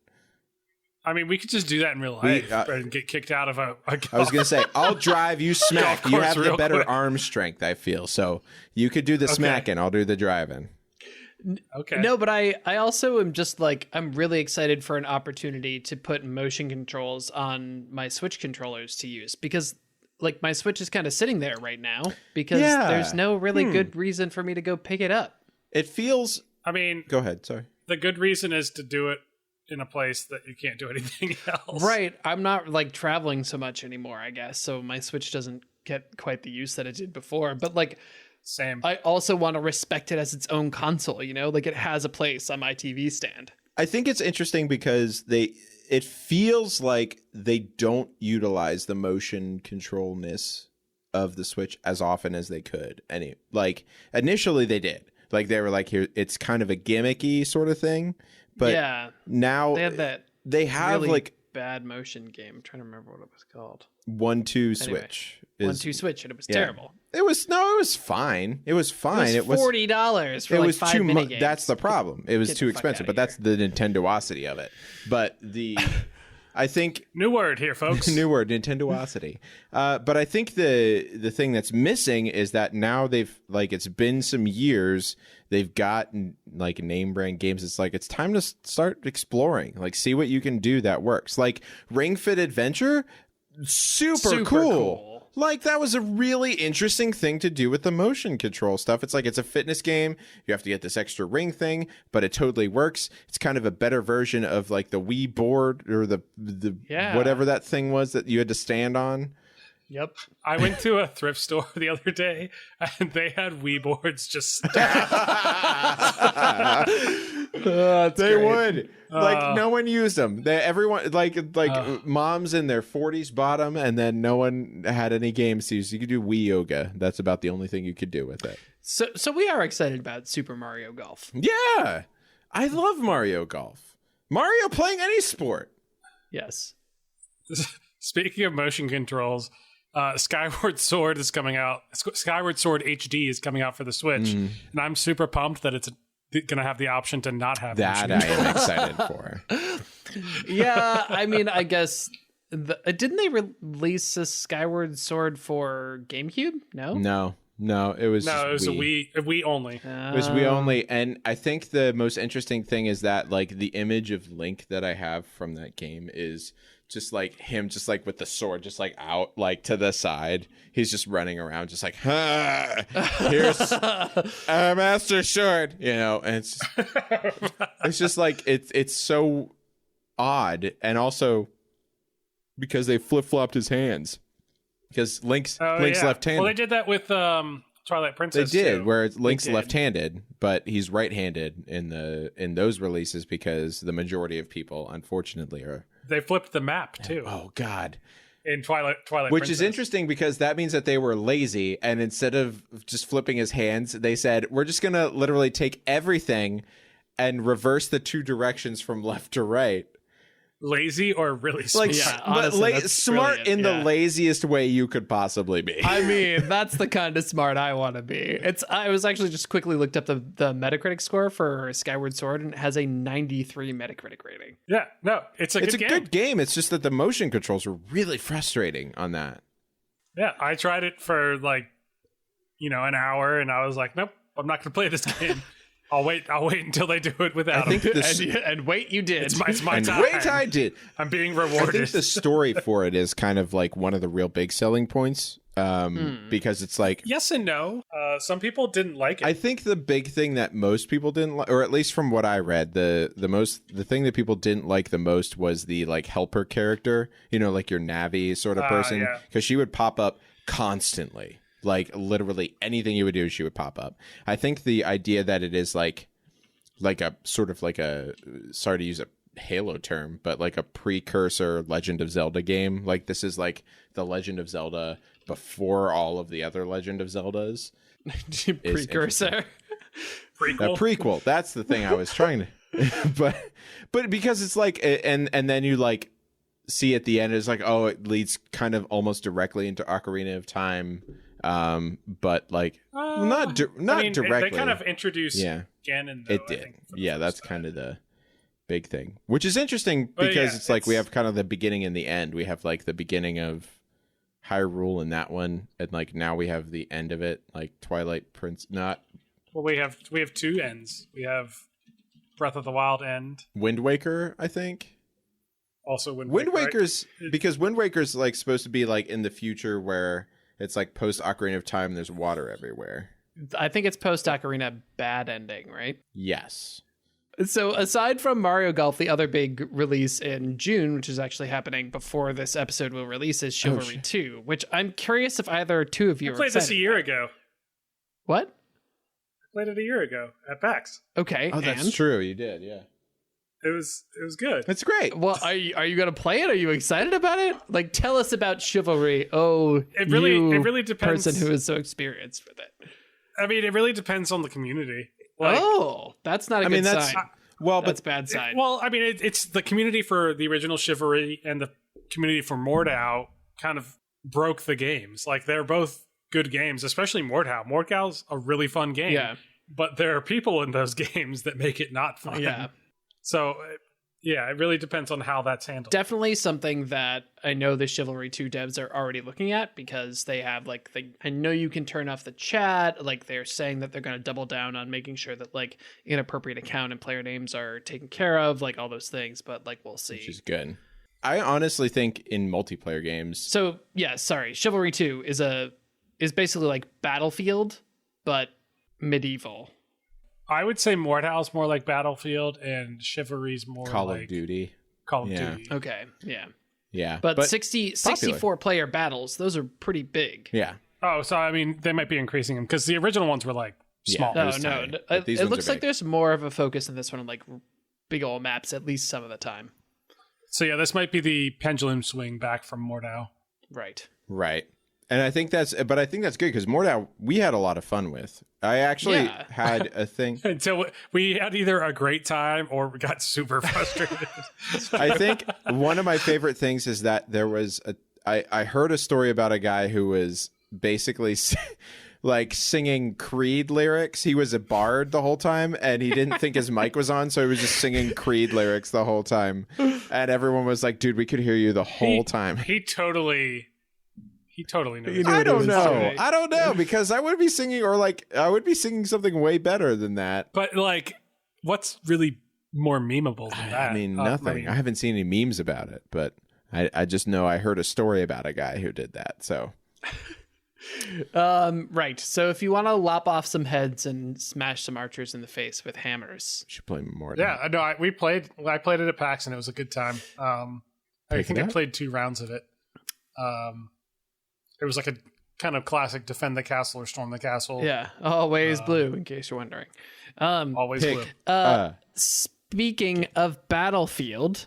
I mean, we could just do that in real life and get kicked out of a golf. I was going to say, I'll drive, you smack. You have the better quick. arm strength, I feel. So you could do the smacking, I'll do the driving. Okay. No, but I also am just like, I'm really excited for an opportunity to put motion controls on my Switch controllers to use, because like my Switch is kind of sitting there right now because there's no really good reason for me to go pick it up. It feels... I mean... Go ahead, sorry. The good reason is to do it in a place that you can't do anything else. Right. I'm not like traveling so much anymore, I guess. So my Switch doesn't get quite the use that it did before. But like... Same. I also want to respect it as its own console, you know? Like it has a place on my TV stand. I think it's interesting because it feels like they don't utilize the motion controlness of the Switch as often as they could. Like initially they did. Like they were like, here, it's kind of a gimmicky sort of thing. But now they have really like bad motion game. I'm trying to remember what it was called. 1-2 Switch. 1-2 Switch, and it was terrible. It was fine. It was fine. It was $40 for like 5 minigames. That's the problem. It was too expensive, but that's the Nintendoosity of it. But I think new word here, folks. New word, Nintendoosity. But I think the thing that's missing is that now it's been some years. They've got like name brand games. It's like it's time to start exploring. Like see what you can do that works. Like Ring Fit Adventure, super cool. Like that was a really interesting thing to do with the motion control stuff. It's like it's a fitness game. You have to get this extra ring thing, but it totally works. It's kind of a better version of like the Wii board or the whatever that thing was that you had to stand on. Yep. I went to a thrift store the other day and they had Wii boards just they would. Like no one used them. Everyone like moms in their 40s bought them, and then no one had any games to use. You could do Wii Yoga. That's about the only thing you could do with it. So we are excited about Super Mario Golf. Yeah. I love Mario Golf. Mario playing any sport. Yes. Speaking of motion controls, Skyward Sword is coming out. Skyward Sword HD is coming out for the Switch, and I'm super pumped that it's going to have the option to not have that. I am excited for. Yeah, I mean, I guess didn't they release a Skyward Sword for GameCube? No, it was Wii. A Wii only. It was Wii only, and I think the most interesting thing is that like the image of Link that I have from that game is just like him, just like with the sword, just like out, like to the side. He's just running around, just like, here's a Master Sword, and it's just like it's so odd, and also because they flip flopped his hands because Link's left-handed. Well, they did that with Twilight Princess. They did, too. where Link's left-handed, but he's right-handed in those releases because the majority of people, unfortunately, are. They flipped the map too. Oh God! In Twilight Which Princess. is interesting because that means that they were lazy, and instead of just flipping his hands, they said, "We're just gonna literally take everything and reverse the two directions from left to right." Lazy or really smart? Like, honestly, smart in the laziest way you could possibly be. I mean, that's the kind of smart I want to be. I was actually just quickly looked up the Metacritic score for Skyward Sword, and it has a 93 Metacritic rating. Yeah, no, it's a good game. It's just that the motion controls are really frustrating on that. Yeah, I tried it for like, an hour, and I was like, nope, I'm not going to play this game. I'll wait until they do it without him. And wait, you did. It's my time. Wait, I did. I'm being rewarded. I think the story for it is kind of like one of the real big selling points because it's like... Yes and no. Some people didn't like it. I think the big thing that most people didn't like, or at least from what I read, the thing that people didn't like the most was the like helper character, like your Navi sort of person, because she would pop up constantly. Like literally anything you would do, she would pop up. I think the idea that it is like a sort of like a, sorry to use a Halo term, but like a precursor Legend of Zelda game. Like this is like the Legend of Zelda before all of the other Legend of Zeldas. Precursor. Prequel. A prequel. That's the thing I was trying to. but because it's like, and then you like see at the end, it's like, oh, it leads kind of almost directly into Ocarina of Time. But like not directly. They kind of introduced Ganon. Though, it did. Yeah, that's kind of the big thing, which is interesting because it's like we have kind of the beginning and the end. We have like the beginning of Hyrule in that one, and like now we have the end of it, like Twilight Prince. Well, we have two ends. We have Breath of the Wild end. Wind Waker, I think. Also, Wind Waker's right? Because Wind Waker's like supposed to be like in the future where. It's like post Ocarina of Time. There's water everywhere. I think it's post Ocarina bad ending, right? Yes. So aside from Mario Golf, the other big release in June, which is actually happening before this episode will release, is Chivalry 2, which I'm curious if either two of you are played this a year ago. What? I played it a year ago at PAX. Okay. Oh, that's true. You did, yeah. It was good. It's great. Well, are you going to play it? Are you excited about it? Like, tell us about Chivalry. Oh, It really depends. Person who is so experienced with it. I mean, it really depends on the community. That's not a good sign. That's bad sign. It's the community for the original Chivalry and the community for Morta kind of broke the games. Like, they're both good games, especially Morta. Morta's a really fun game. Yeah. But there are people in those games that make it not fun. Yeah. So, yeah, it really depends on how that's handled. Definitely something that I know the Chivalry 2 devs are already looking at, because they have I know you can turn off the chat. Like, they're saying that they're going to double down on making sure that like inappropriate account and player names are taken care of, like all those things. But like, we'll see. Which is good. I honestly think in multiplayer games. So yeah, sorry. Chivalry 2 is basically like Battlefield, but medieval. I would say Mortal's more like Battlefield and Chivalry's more Call like of Duty. Call of Duty. Okay, yeah. Yeah. But 64 player battles, those are pretty big. Yeah. Oh, so I mean, they might be increasing them because the original ones were like small. Yeah. No, tiny, but these it ones looks are like big. there's more of a focus in this one on like big old maps, at least some of the time. So yeah, this might be the pendulum swing back from Mortal. Right. Right. And I think that's good because Morta we had a lot of fun with. I actually had a thing. Until we had either a great time or we got super frustrated. I think one of my favorite things is that there was I heard a story about a guy who was basically like singing Creed lyrics. He was a bard the whole time and he didn't think his mic was on, so he was just singing Creed lyrics the whole time. And everyone was like, dude, we could hear you the whole time. He totally knew. I don't know because I would be singing something way better than that. But like, what's really more memeable than that? I mean, nothing. I haven't seen any memes about it, but I just know I heard a story about a guy who did that. So, right. So if you want to lop off some heads and smash some archers in the face with hammers, you should play more. Yeah, no, I played it at PAX and it was a good time. I think I played 2 rounds of it. It was like a kind of classic defend the castle or storm the castle. Yeah, always blue, in case you're wondering. Always blue. Speaking of Battlefield,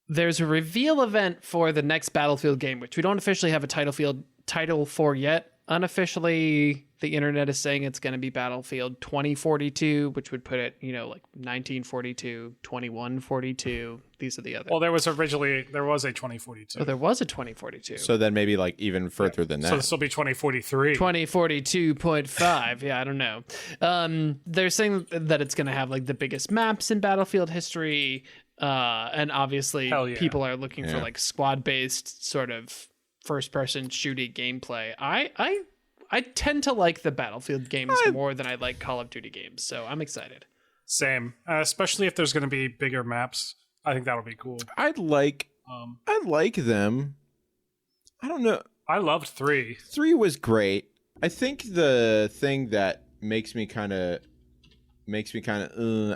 there's a reveal event for the next Battlefield game, which we don't officially have a title for yet. Unofficially, the internet is saying it's going to be Battlefield 2042, which would put it, like 1942, 2142. These are the other. Well, there was a 2042. Oh, there was a 2042. So then maybe like even further than that. So this will be 2043. 2042.5. Yeah, I don't know. They're saying that it's going to have like the biggest maps in Battlefield history. And obviously people are looking for like squad-based sort of first-person shooty gameplay. I tend to like the Battlefield games more than I like Call of Duty games, so I'm excited. Same, especially if there's going to be bigger maps. I think that'll be cool. I like them. I don't know. I loved 3. 3 was great. I think the thing that makes me kind of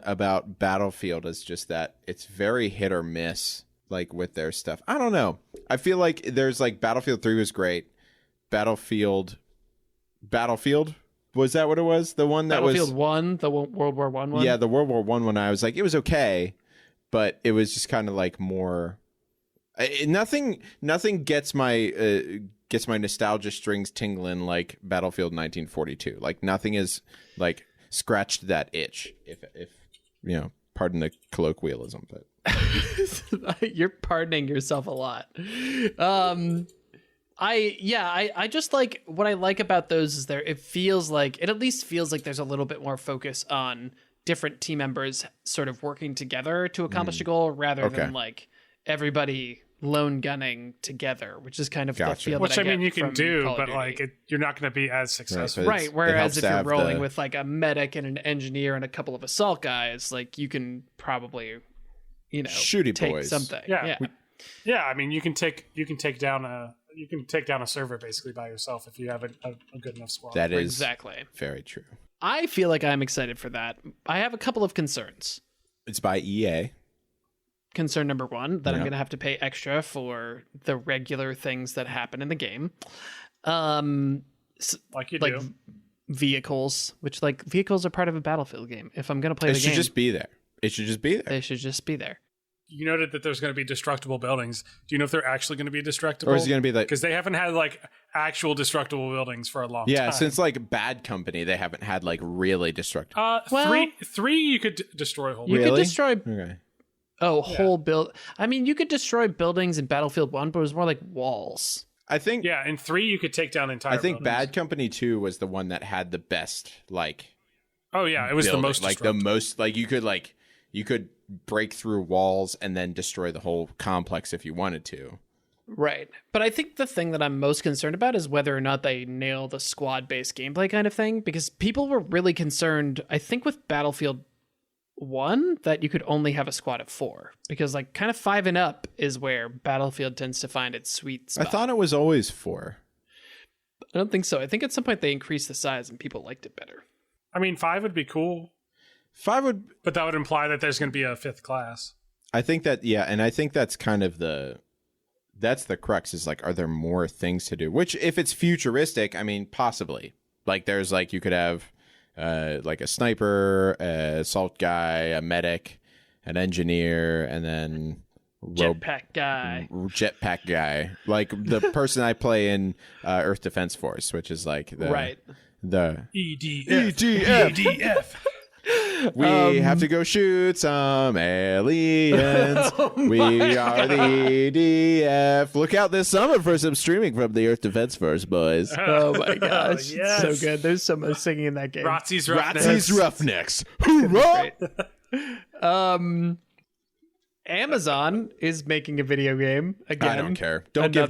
about Battlefield is just that it's very hit or miss, like with their stuff. I don't know. I feel like there's like Battlefield 3 was great. Battlefield, was that what it was? The one that Battlefield 1, the World War I one? Yeah, the World War I one. I was like, it was okay, but it was just kind of like more. Nothing gets my nostalgia strings tingling like Battlefield 1942. Like nothing is like scratched that itch. If pardon the colloquialism, but you're pardoning yourself a lot. I just like what I like about those is it at least feels like there's a little bit more focus on different team members sort of working together to accomplish a goal rather than like everybody lone gunning together, which is kind of the feel which that I mean you can do, but Duty. like you're not going to be as successful. Right. Whereas if you're rolling with like a medic and an engineer and a couple of assault guys, like you can probably shooty take boys. something. Yeah. I mean, you can take down a server basically by yourself if you have a good enough squad. That is exactly very true. I feel like I'm excited for that. I have a couple of concerns. It's by EA. Concern number 1, that I'm going to have to pay extra for the regular things that happen in the game. Like you do. Vehicles, which vehicles are part of a Battlefield game. If I'm going to play the game. It should just be there. It should just be there. They should just be there. You noted that there's going to be destructible buildings. Do you know if they're actually going to be destructible? Or is it going to be like... Because they haven't had like actual destructible buildings for a long time. Yeah, since like Bad Company, they haven't had like really destructible. Three you could destroy whole. You Really? could destroy Okay. whole build. I mean, you could destroy buildings in Battlefield 1, but it was more like walls. I think... Yeah, in 3 you could take down entire. I think buildings. Bad Company 2 was the one that had the best like... Oh yeah, it was building. the most like destructible. the most like you could break through walls and then destroy the whole complex if you wanted to. Right. But I think the thing that I'm most concerned about is whether or not they nail the squad-based gameplay kind of thing, because people were really concerned, I think, with Battlefield 1 that you could only have a squad of 4, because like kind of 5 and up is where Battlefield tends to find its sweet spot. I thought it was always 4. I don't think so. I think at some point they increased the size and people liked it better. I mean, 5 would be cool, 5 would... but that would imply that there's going to be a 5th class. I think that, yeah, and I think that's kind of that's the crux, is like, are there more things to do? Which, if it's futuristic, I mean, possibly. Like, there's like, you could have like a sniper, a assault guy, a medic, an engineer, and then Jetpack jetpack guy. Like the person I play in Earth Defense Force, which is like the EDF. We have to go shoot some aliens. We are the EDF. Look out this summer for some streaming from the Earth Defense Force, boys. Oh my gosh. Yes. So good. There's so much singing in that game. Ratzi's Roughnecks. Ratzi's Roughnecks. Hoorah! Great. Amazon is making a video game again. I don't care. Don't give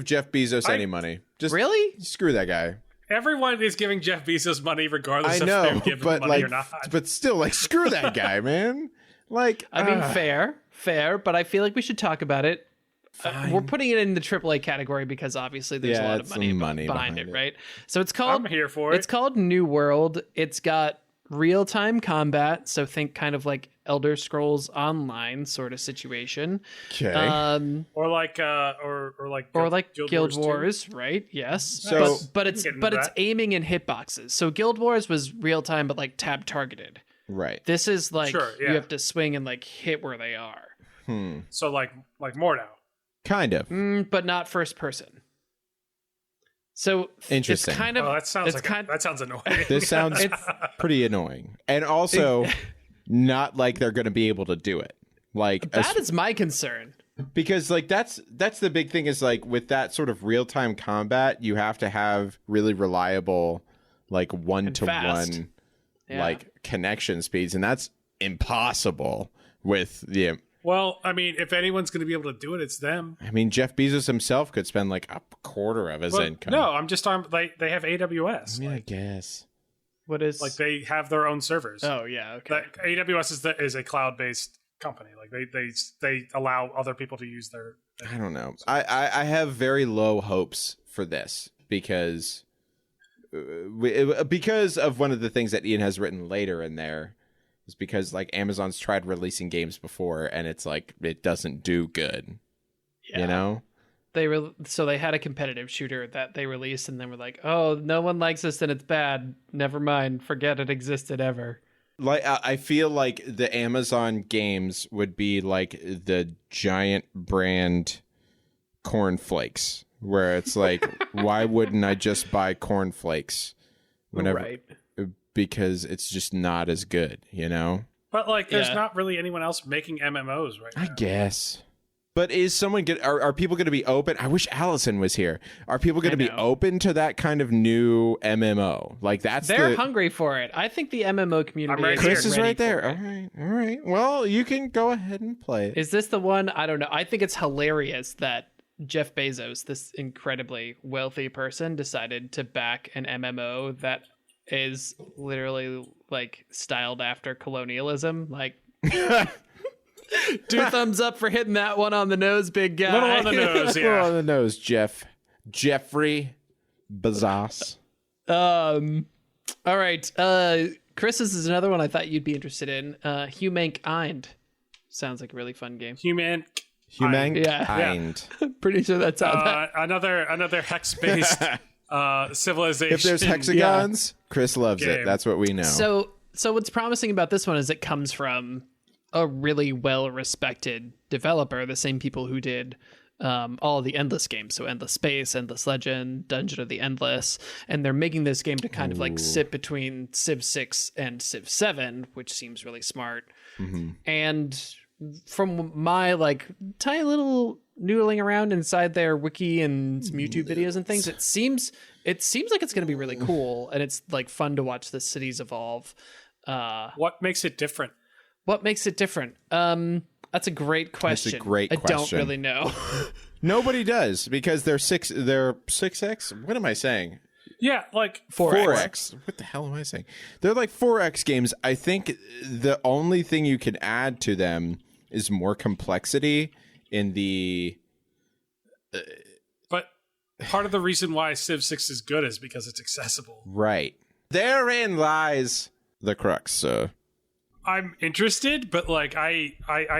Jeff Bezos any money. Just Really? screw that guy. Everyone is giving Jeff Bezos money regardless I know, if they're giving but money like, or not. but still, like, screw that guy, man. Like, I mean, fair, but I feel like we should talk about it. We're putting it in the AAA category because obviously there's a lot of money behind it, right? So it's called... I'm here for it. It's called New World. It's got real-time combat, so think kind of like Elder Scrolls Online sort of situation. Okay. Or like Guild Wars, right? Yes. So- but it's aiming in hitboxes. So Guild Wars was real time, but like tab targeted. Right. This is like Sure, yeah. you have to swing and like hit where they are, So like Morta. Kind of. but not first person. So Interesting. It's kind of That sounds it's that sounds annoying. This sounds pretty annoying. And also, not like they're going to be able to do it. Like, that is my concern. because like that's the big thing, is like with that sort of real-time combat, you have to have really reliable like one-to-one like connection speeds, and that's impossible with the... Well, I mean, if anyone's going to be able to do it, it's them. I mean, Jeff Bezos himself could spend like a quarter of his income. No, I'm just on. They have AWS. I mean, I guess. What is Like they have their own servers. Oh yeah, okay. AWS is a cloud-based company. Like they allow other people to use their I don't know. I have very low hopes for this because of one of the things that Ian has written later in there, is because like Amazon's tried releasing games before and it's like it doesn't do good. Yeah. You know? So they had a competitive shooter that they released, and then were like, "Oh, no one likes this, and it's bad. Never mind. Forget it existed ever." Like I feel like the Amazon games would be like the giant brand cornflakes, where it's like, why wouldn't I just buy cornflakes whenever? Right. Because it's just not as good, you know? But like, there's not really anyone else making MMOs right now. I guess. But is someone are people going to be open? I wish Allison was here. Are people going to be open to that kind of new MMO? Like they're hungry for it. I think the MMO community. Chris is ready right there. for it. All right. Well, you can go ahead and play it. Is this the one? I don't know. I think it's hilarious that Jeff Bezos, this incredibly wealthy person, decided to back an MMO that is literally like styled after colonialism. Like, 2 thumbs up for hitting that one on the nose, big guy. Little on the nose, Little yeah. on the nose, Jeffrey Bezos. All right. Chris's is another one I thought you'd be interested in. Humankind. Sounds like a really fun game. Humankind. Yeah. Pretty sure that's how that... Another hex-based civilization. If there's hexagons, Chris loves it. That's what we know. So what's promising about this one is it comes from a really well-respected developer, the same people who did all the Endless games, so Endless Space, Endless Legend, Dungeon of the Endless, and they're making this game to kind of like sit between Civ 6 and Civ 7, which seems really smart. And from my like tiny little noodling around inside their wiki and some YouTube videos and things, it seems like it's going to be really cool, and it's like fun to watch the cities evolve. What makes it different? What makes it different? That's a great question. That's a great question. I don't really know. Nobody does, because they're 6X. What am I saying? Yeah, like 4X. What the hell am I saying? They're like 4X games. I think the only thing you can add to them is more complexity in the... But part of the reason why Civ 6 is good is because it's accessible. Right. Therein lies the crux, so... I'm interested, but like I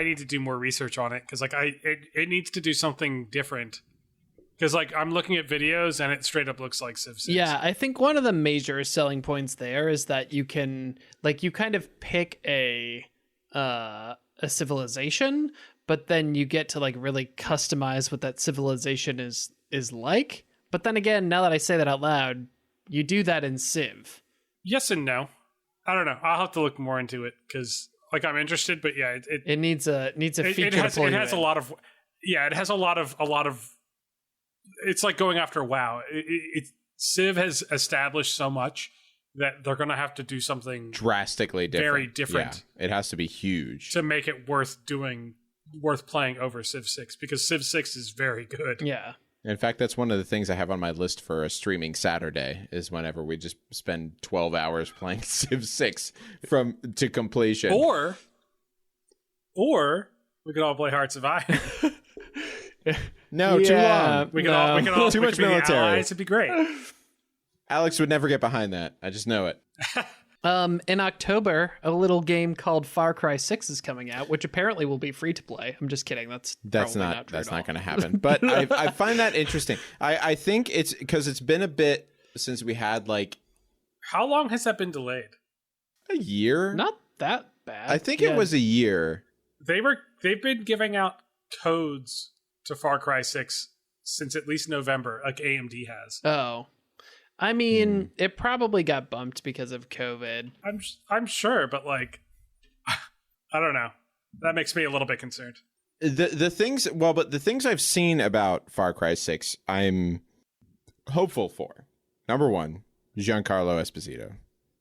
need to do more research on it, because like it needs to do something different. Because like I'm looking at videos and it straight up looks like Civ 6. Yeah, I think one of the major selling points there is that you can like you kind of pick a civilization, but then you get to like really customize what that civilization is like. But then again, now that I say that out loud, you do that in Civ. Yes and no. I don't know. I'll have to look more into it, because like I'm interested, but yeah, it needs a feature. It has a lot of it's like going after WoW. Civ has established so much that they're going to have to do something drastically different. Very different. Yeah, it has to be huge to make it worth playing over Civ 6, because Civ 6 is very good. Yeah. In fact, that's one of the things I have on my list for a streaming Saturday, is whenever we just spend 12 hours playing Civ 6 to completion. Or we could all play Hearts of Iron. No, too long. We could all too we much could be military. The allies. It'd be great. Alex would never get behind that. I just know it. In October, a little game called Far Cry 6 is coming out, which apparently will be free to play. I'm just kidding. That's not going to happen. But I find that interesting. I think it's because it's been a bit since we had like. How long has that been delayed? A year? Not that bad. I think it was a year. They've been giving out codes to Far Cry 6 since at least November, like AMD has. Oh. I mean, it probably got bumped because of COVID. I'm sure, but like, I don't know. That makes me a little bit concerned. The things I've seen about Far Cry 6, I'm hopeful for. Number one, Giancarlo Esposito.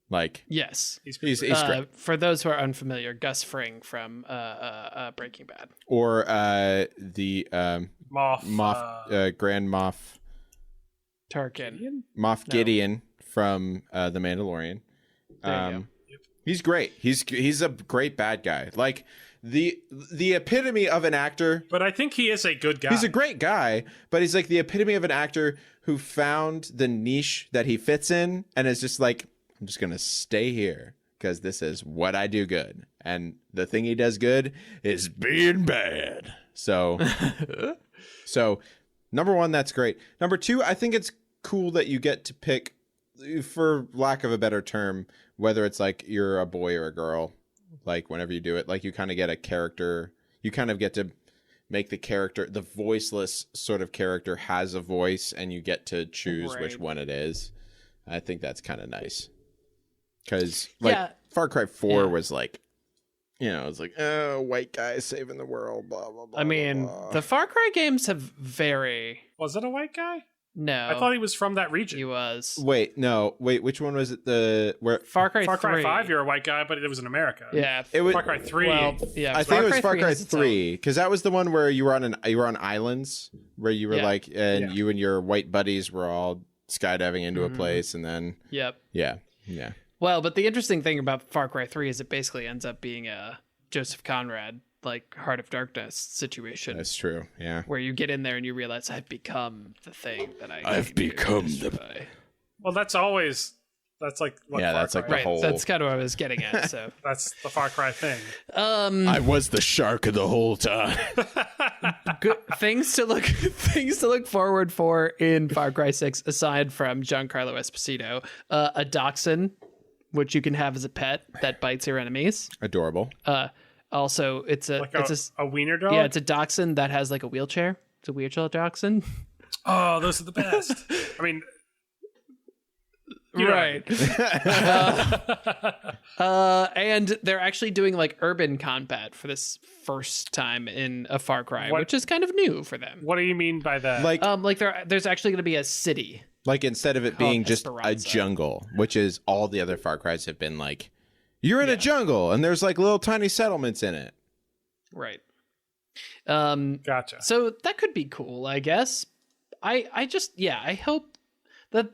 Like, yes, he's great. For those who are unfamiliar, Gus Fring from Breaking Bad, or the Grand Moff Tarkin, Moff Gideon from The Mandalorian. He's great. He's a great bad guy. Like the epitome of an actor. But I think he is a good guy. He's a great guy, but he's like the epitome of an actor who found the niche that he fits in and is just like, I'm just going to stay here because this is what I do good. And the thing he does good is being bad. So number one, that's great. Number two, I think it's cool that you get to pick, for lack of a better term, whether it's like you're a boy or a girl, like whenever you do it, like you kind of get a character, you kind of get to make the character, the voiceless sort of character has a voice and you get to choose which one it is. I think that's kind of nice. Because like Far Cry 4 was like, you know, it's like, oh, white guy saving the world, blah, blah, blah. I mean, blah. the Far Cry games have very... Was it a white guy? No. I thought he was from that region. He was. Wait, which one was it? Far Cry 3. Far Cry 5, you're a white guy, but it was in America. Yeah. It was, Far Cry 3. Well, yeah. I think it was Far Cry 3, because that was the one where you were on islands, where you were like, and you and your white buddies were all skydiving into a place, and then... Yep. Yeah. Well, but the interesting thing about Far Cry 3 is it basically ends up being a Joseph Conrad, like, Heart of Darkness situation. That's true, yeah. Where you get in there and you realize, I've become the thing that I've become the... Well, that's like what that's Far like Cry the whole... That's kind of what I was getting at, so... That's the Far Cry thing. I was the shark the whole time. Good things to look forward for in Far Cry 6, aside from Giancarlo Esposito. A dachshund which you can have as a pet that bites your enemies. Adorable. Also, it's a Like it's a wiener dog? yeah, it's a dachshund that has like a wheelchair. It's a wheelchair dachshund. Oh, those are the best. I mean, you know. Right. And they're actually doing like urban combat for this first time in a Far Cry, which is kind of new for them. What do you mean by that? Like There's actually going to be a city. Like instead of it being just a Esperanza. jungle, which is all the other Far Cries have been like, you're in a jungle and there's like little tiny settlements in it. Right. Gotcha. So that could be cool, I guess. I hope that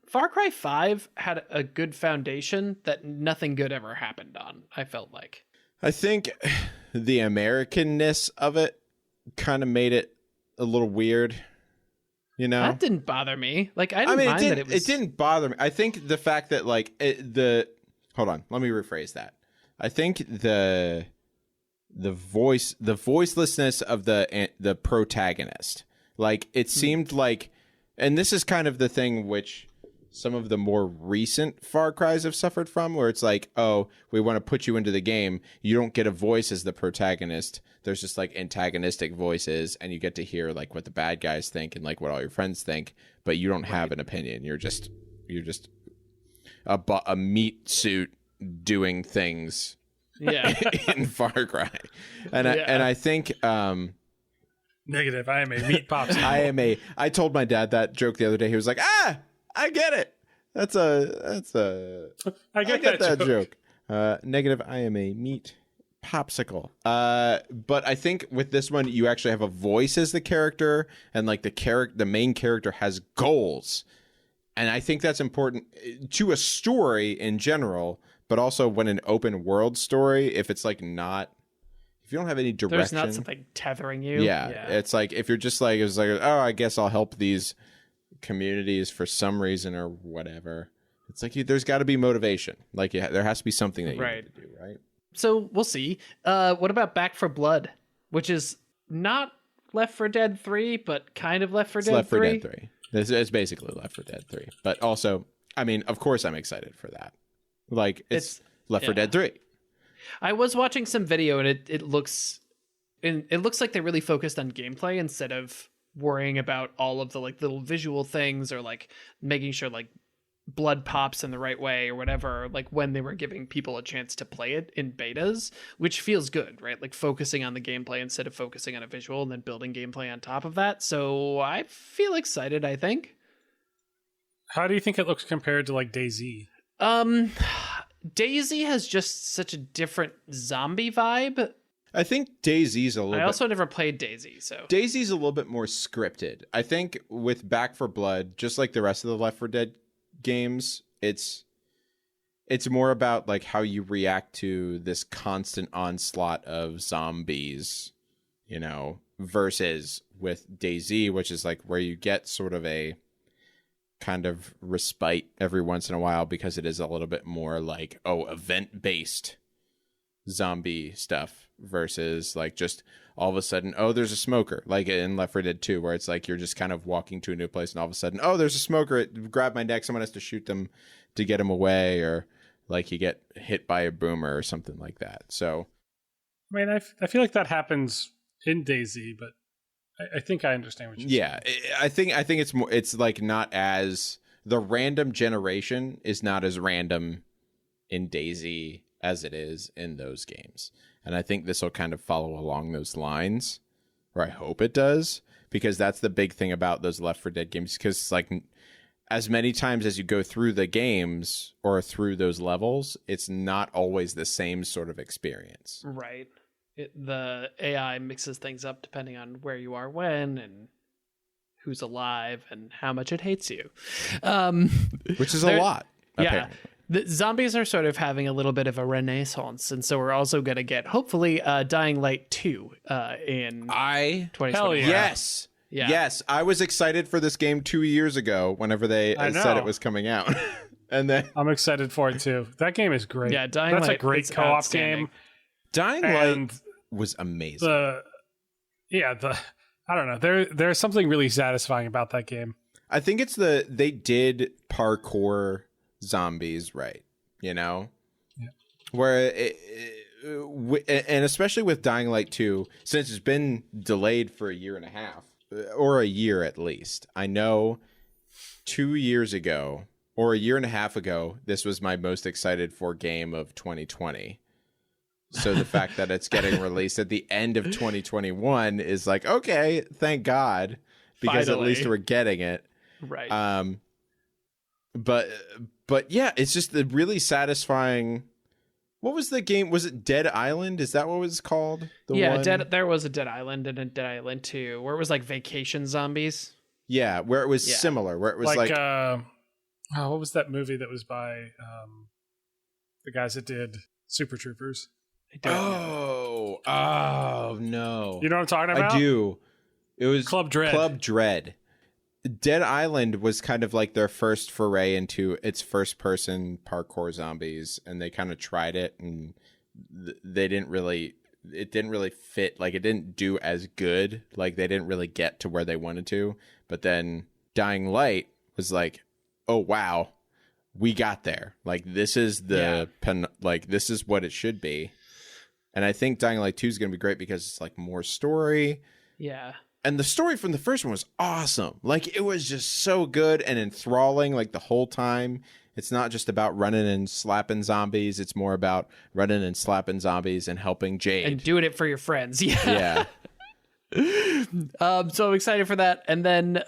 Far Cry 5 had a good foundation that nothing good ever happened on, I felt like. I think the Americanness of it kind of made it a little weird, you know? That didn't bother me. Like, I didn't mind that it was... It didn't bother me. I think the fact that, like, hold on, let me rephrase that. I think the voicelessness of the protagonist, like, it seemed like, and this is kind of the thing which some of the more recent Far Cries have suffered from, where it's like, oh, we want to put you into the game. You don't get a voice as the protagonist. There's just like antagonistic voices, and you get to hear like what the bad guys think and like what all your friends think, but you don't have an opinion. You're just a meat suit doing things. Yeah. In Far Cry, and I think Negative. I am a meat popsicle. I told my dad that joke the other day. He was like, I get it. That's a I get that joke. Negative. I am a meat popsicle. But I think with this one, you actually have a voice as the character, and like the main character has goals, and I think that's important to a story in general. But also, when an open world story, if it's like not, if you don't have any direction, there's not something tethering you. Yeah, it's like if you're just like, it's like, oh, I guess I'll help these communities for some reason or whatever. It's like there's got to be motivation. Like there has to be something that you need to do, right? So we'll see. What about Back 4 Blood, which is not Left 4 Dead 3, but kind of Left 4 Dead 3? Left 4 Dead 3. It's basically Left 4 Dead 3. But also, I mean, of course I'm excited for that. Like, it's Left 4 Dead 3. I was watching some video, and it looks like they really focused on gameplay instead of worrying about all of the like little visual things or like making sure like blood pops in the right way or whatever, like when they were giving people a chance to play it in betas, which feels good, right? Like focusing on the gameplay instead of focusing on a visual and then building gameplay on top of that. So I feel excited, I think. How do you think it looks compared to like DayZ? DayZ has just such a different zombie vibe. I think DayZ's a little I also never played DayZ, so DayZ's a little bit more scripted. I think with Back 4 Blood, just like the rest of the Left 4 Dead games, it's more about like how you react to this constant onslaught of zombies, you know, versus with DayZ, which is like where you get sort of a kind of respite every once in a while because it is a little bit more like, event-based zombie stuff versus like just all of a sudden, there's a smoker, like in Left 4 Dead 2, where it's like you're just kind of walking to a new place and all of a sudden, there's a smoker, it grabbed my neck, someone has to shoot them to get him away, or like you get hit by a boomer or something like that. So I mean, I feel like that happens in DayZ, but I think I understand what you're saying. Yeah, I think it's more, it's like not as, the random generation is not as random in DayZ as it is in those games. And I think this will kind of follow along those lines, or I hope it does, because that's the big thing about those Left 4 Dead games, because like as many times as you go through the games or through those levels, it's not always the same sort of experience. Right. The AI mixes things up depending on where you are when and who's alive and how much it hates you. Which is a lot. Yeah. Apparently. The zombies are sort of having a little bit of a renaissance, and so we're also going to get, hopefully, Dying Light 2 in 2020. Hell yeah. Yes. Yeah. Yes. I was excited for this game 2 years ago whenever they said it was coming out. And then I'm excited for it too. That game is great. Yeah, Dying That's Light a great is co-op outstanding. game. Dying Light was amazing. I don't know. There's something really satisfying about that game. I think it's they did parkour zombies right. you know? Yeah. Where and especially with Dying Light 2, since it's been delayed for a year and a half, or a year at least. I know 2 years ago, or a year and a half ago, this was my most excited for game of 2020. So the fact that it's getting released at the end of 2021 is like, okay, thank God, because Finally. at least we're getting it. Right. But yeah, it's just the really satisfying. What was the game? Was it Dead Island? Is that what it was called? There was a Dead Island and a Dead Island 2, where it was like vacation zombies. Yeah, where it was similar, where it was like what was that movie that was by the guys that did Super Troopers? Oh no. You know what I'm talking about? I do. It was Club Dread. Club Dread. Dead Island was kind of like their first foray into its first-person parkour zombies, and they kind of tried it, and it didn't really fit. Like, it didn't do as good. Like, they didn't really get to where they wanted to. But then Dying Light was like, oh wow, we got there. Like, this is this is what it should be. And I think Dying Light 2 is going to be great because it's like more story. Yeah. And the story from the first one was awesome. Like, it was just so good and enthralling, like, the whole time. It's not just about running and slapping zombies. It's more about running and slapping zombies and helping Jade. And doing it for your friends. Yeah. Yeah. So I'm excited for that. And then,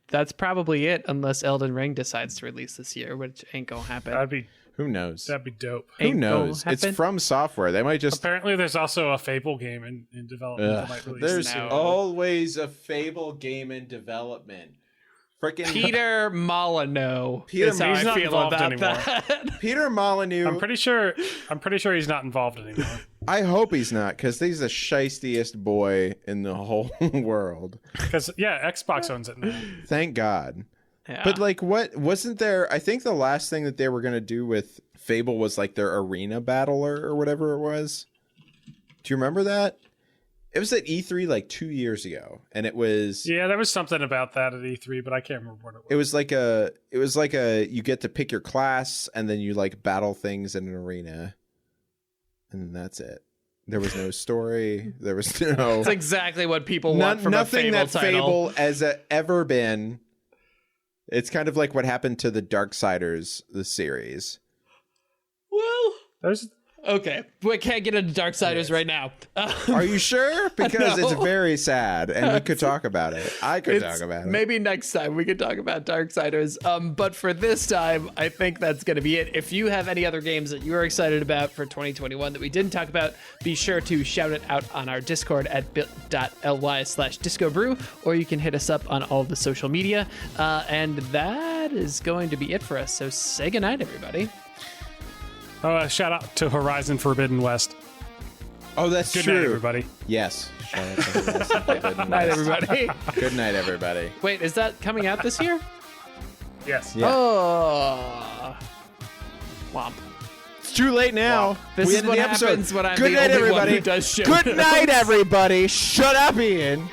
that's probably it, unless Elden Ring decides to release this year, which ain't gonna happen. Who knows? That'd be dope. Who knows? It's from software. They might just... Apparently, there's also a Fable game in development that might release There's soon. always a Fable game in development. Freaking Peter Molyneux. Is how he's I not feel involved about anymore. that. Peter Molyneux. I'm pretty sure he's not involved anymore. I hope he's not, because he's the shiestiest boy in the whole world. Because Xbox owns it now. Thank God. Yeah. But like, what wasn't there? I think the last thing that they were going to do with Fable was like their arena battler or whatever it was. Do you remember that? It was at E3 like 2 years ago, and it was there was something about that at E3, but I can't remember what it was. It was like a you get to pick your class, and then you like battle things in an arena, and that's it. There was no story. There was no. It's exactly what people want from nothing a Fable that title. Fable has ever been. It's kind of like what happened to the Darksiders, the series. Well, There's okay. We can't get into Darksiders right now. Are you sure? Because No. it's very sad, and we could talk about it. I could talk about it. Maybe next time we could talk about Darksiders. But for this time, I think that's going to be it. If you have any other games that you are excited about for 2021 that we didn't talk about, be sure to shout it out on our Discord at bit.ly/discobrew, or you can hit us up on all of the social media. And that is going to be it for us. So say goodnight, everybody. shout out to Horizon Forbidden West. Oh, that's Good true. night, everybody. Yes. Shout out to Horizon Forbidden Night, West. everybody. Good night, everybody. Wait, is that coming out this year? Yes. Yeah. Oh. Womp. It's too late now. This We is ended what the episode. happens when I'm Good the night, only one everybody. who does show Good notes. night, everybody. Shut up, Ian.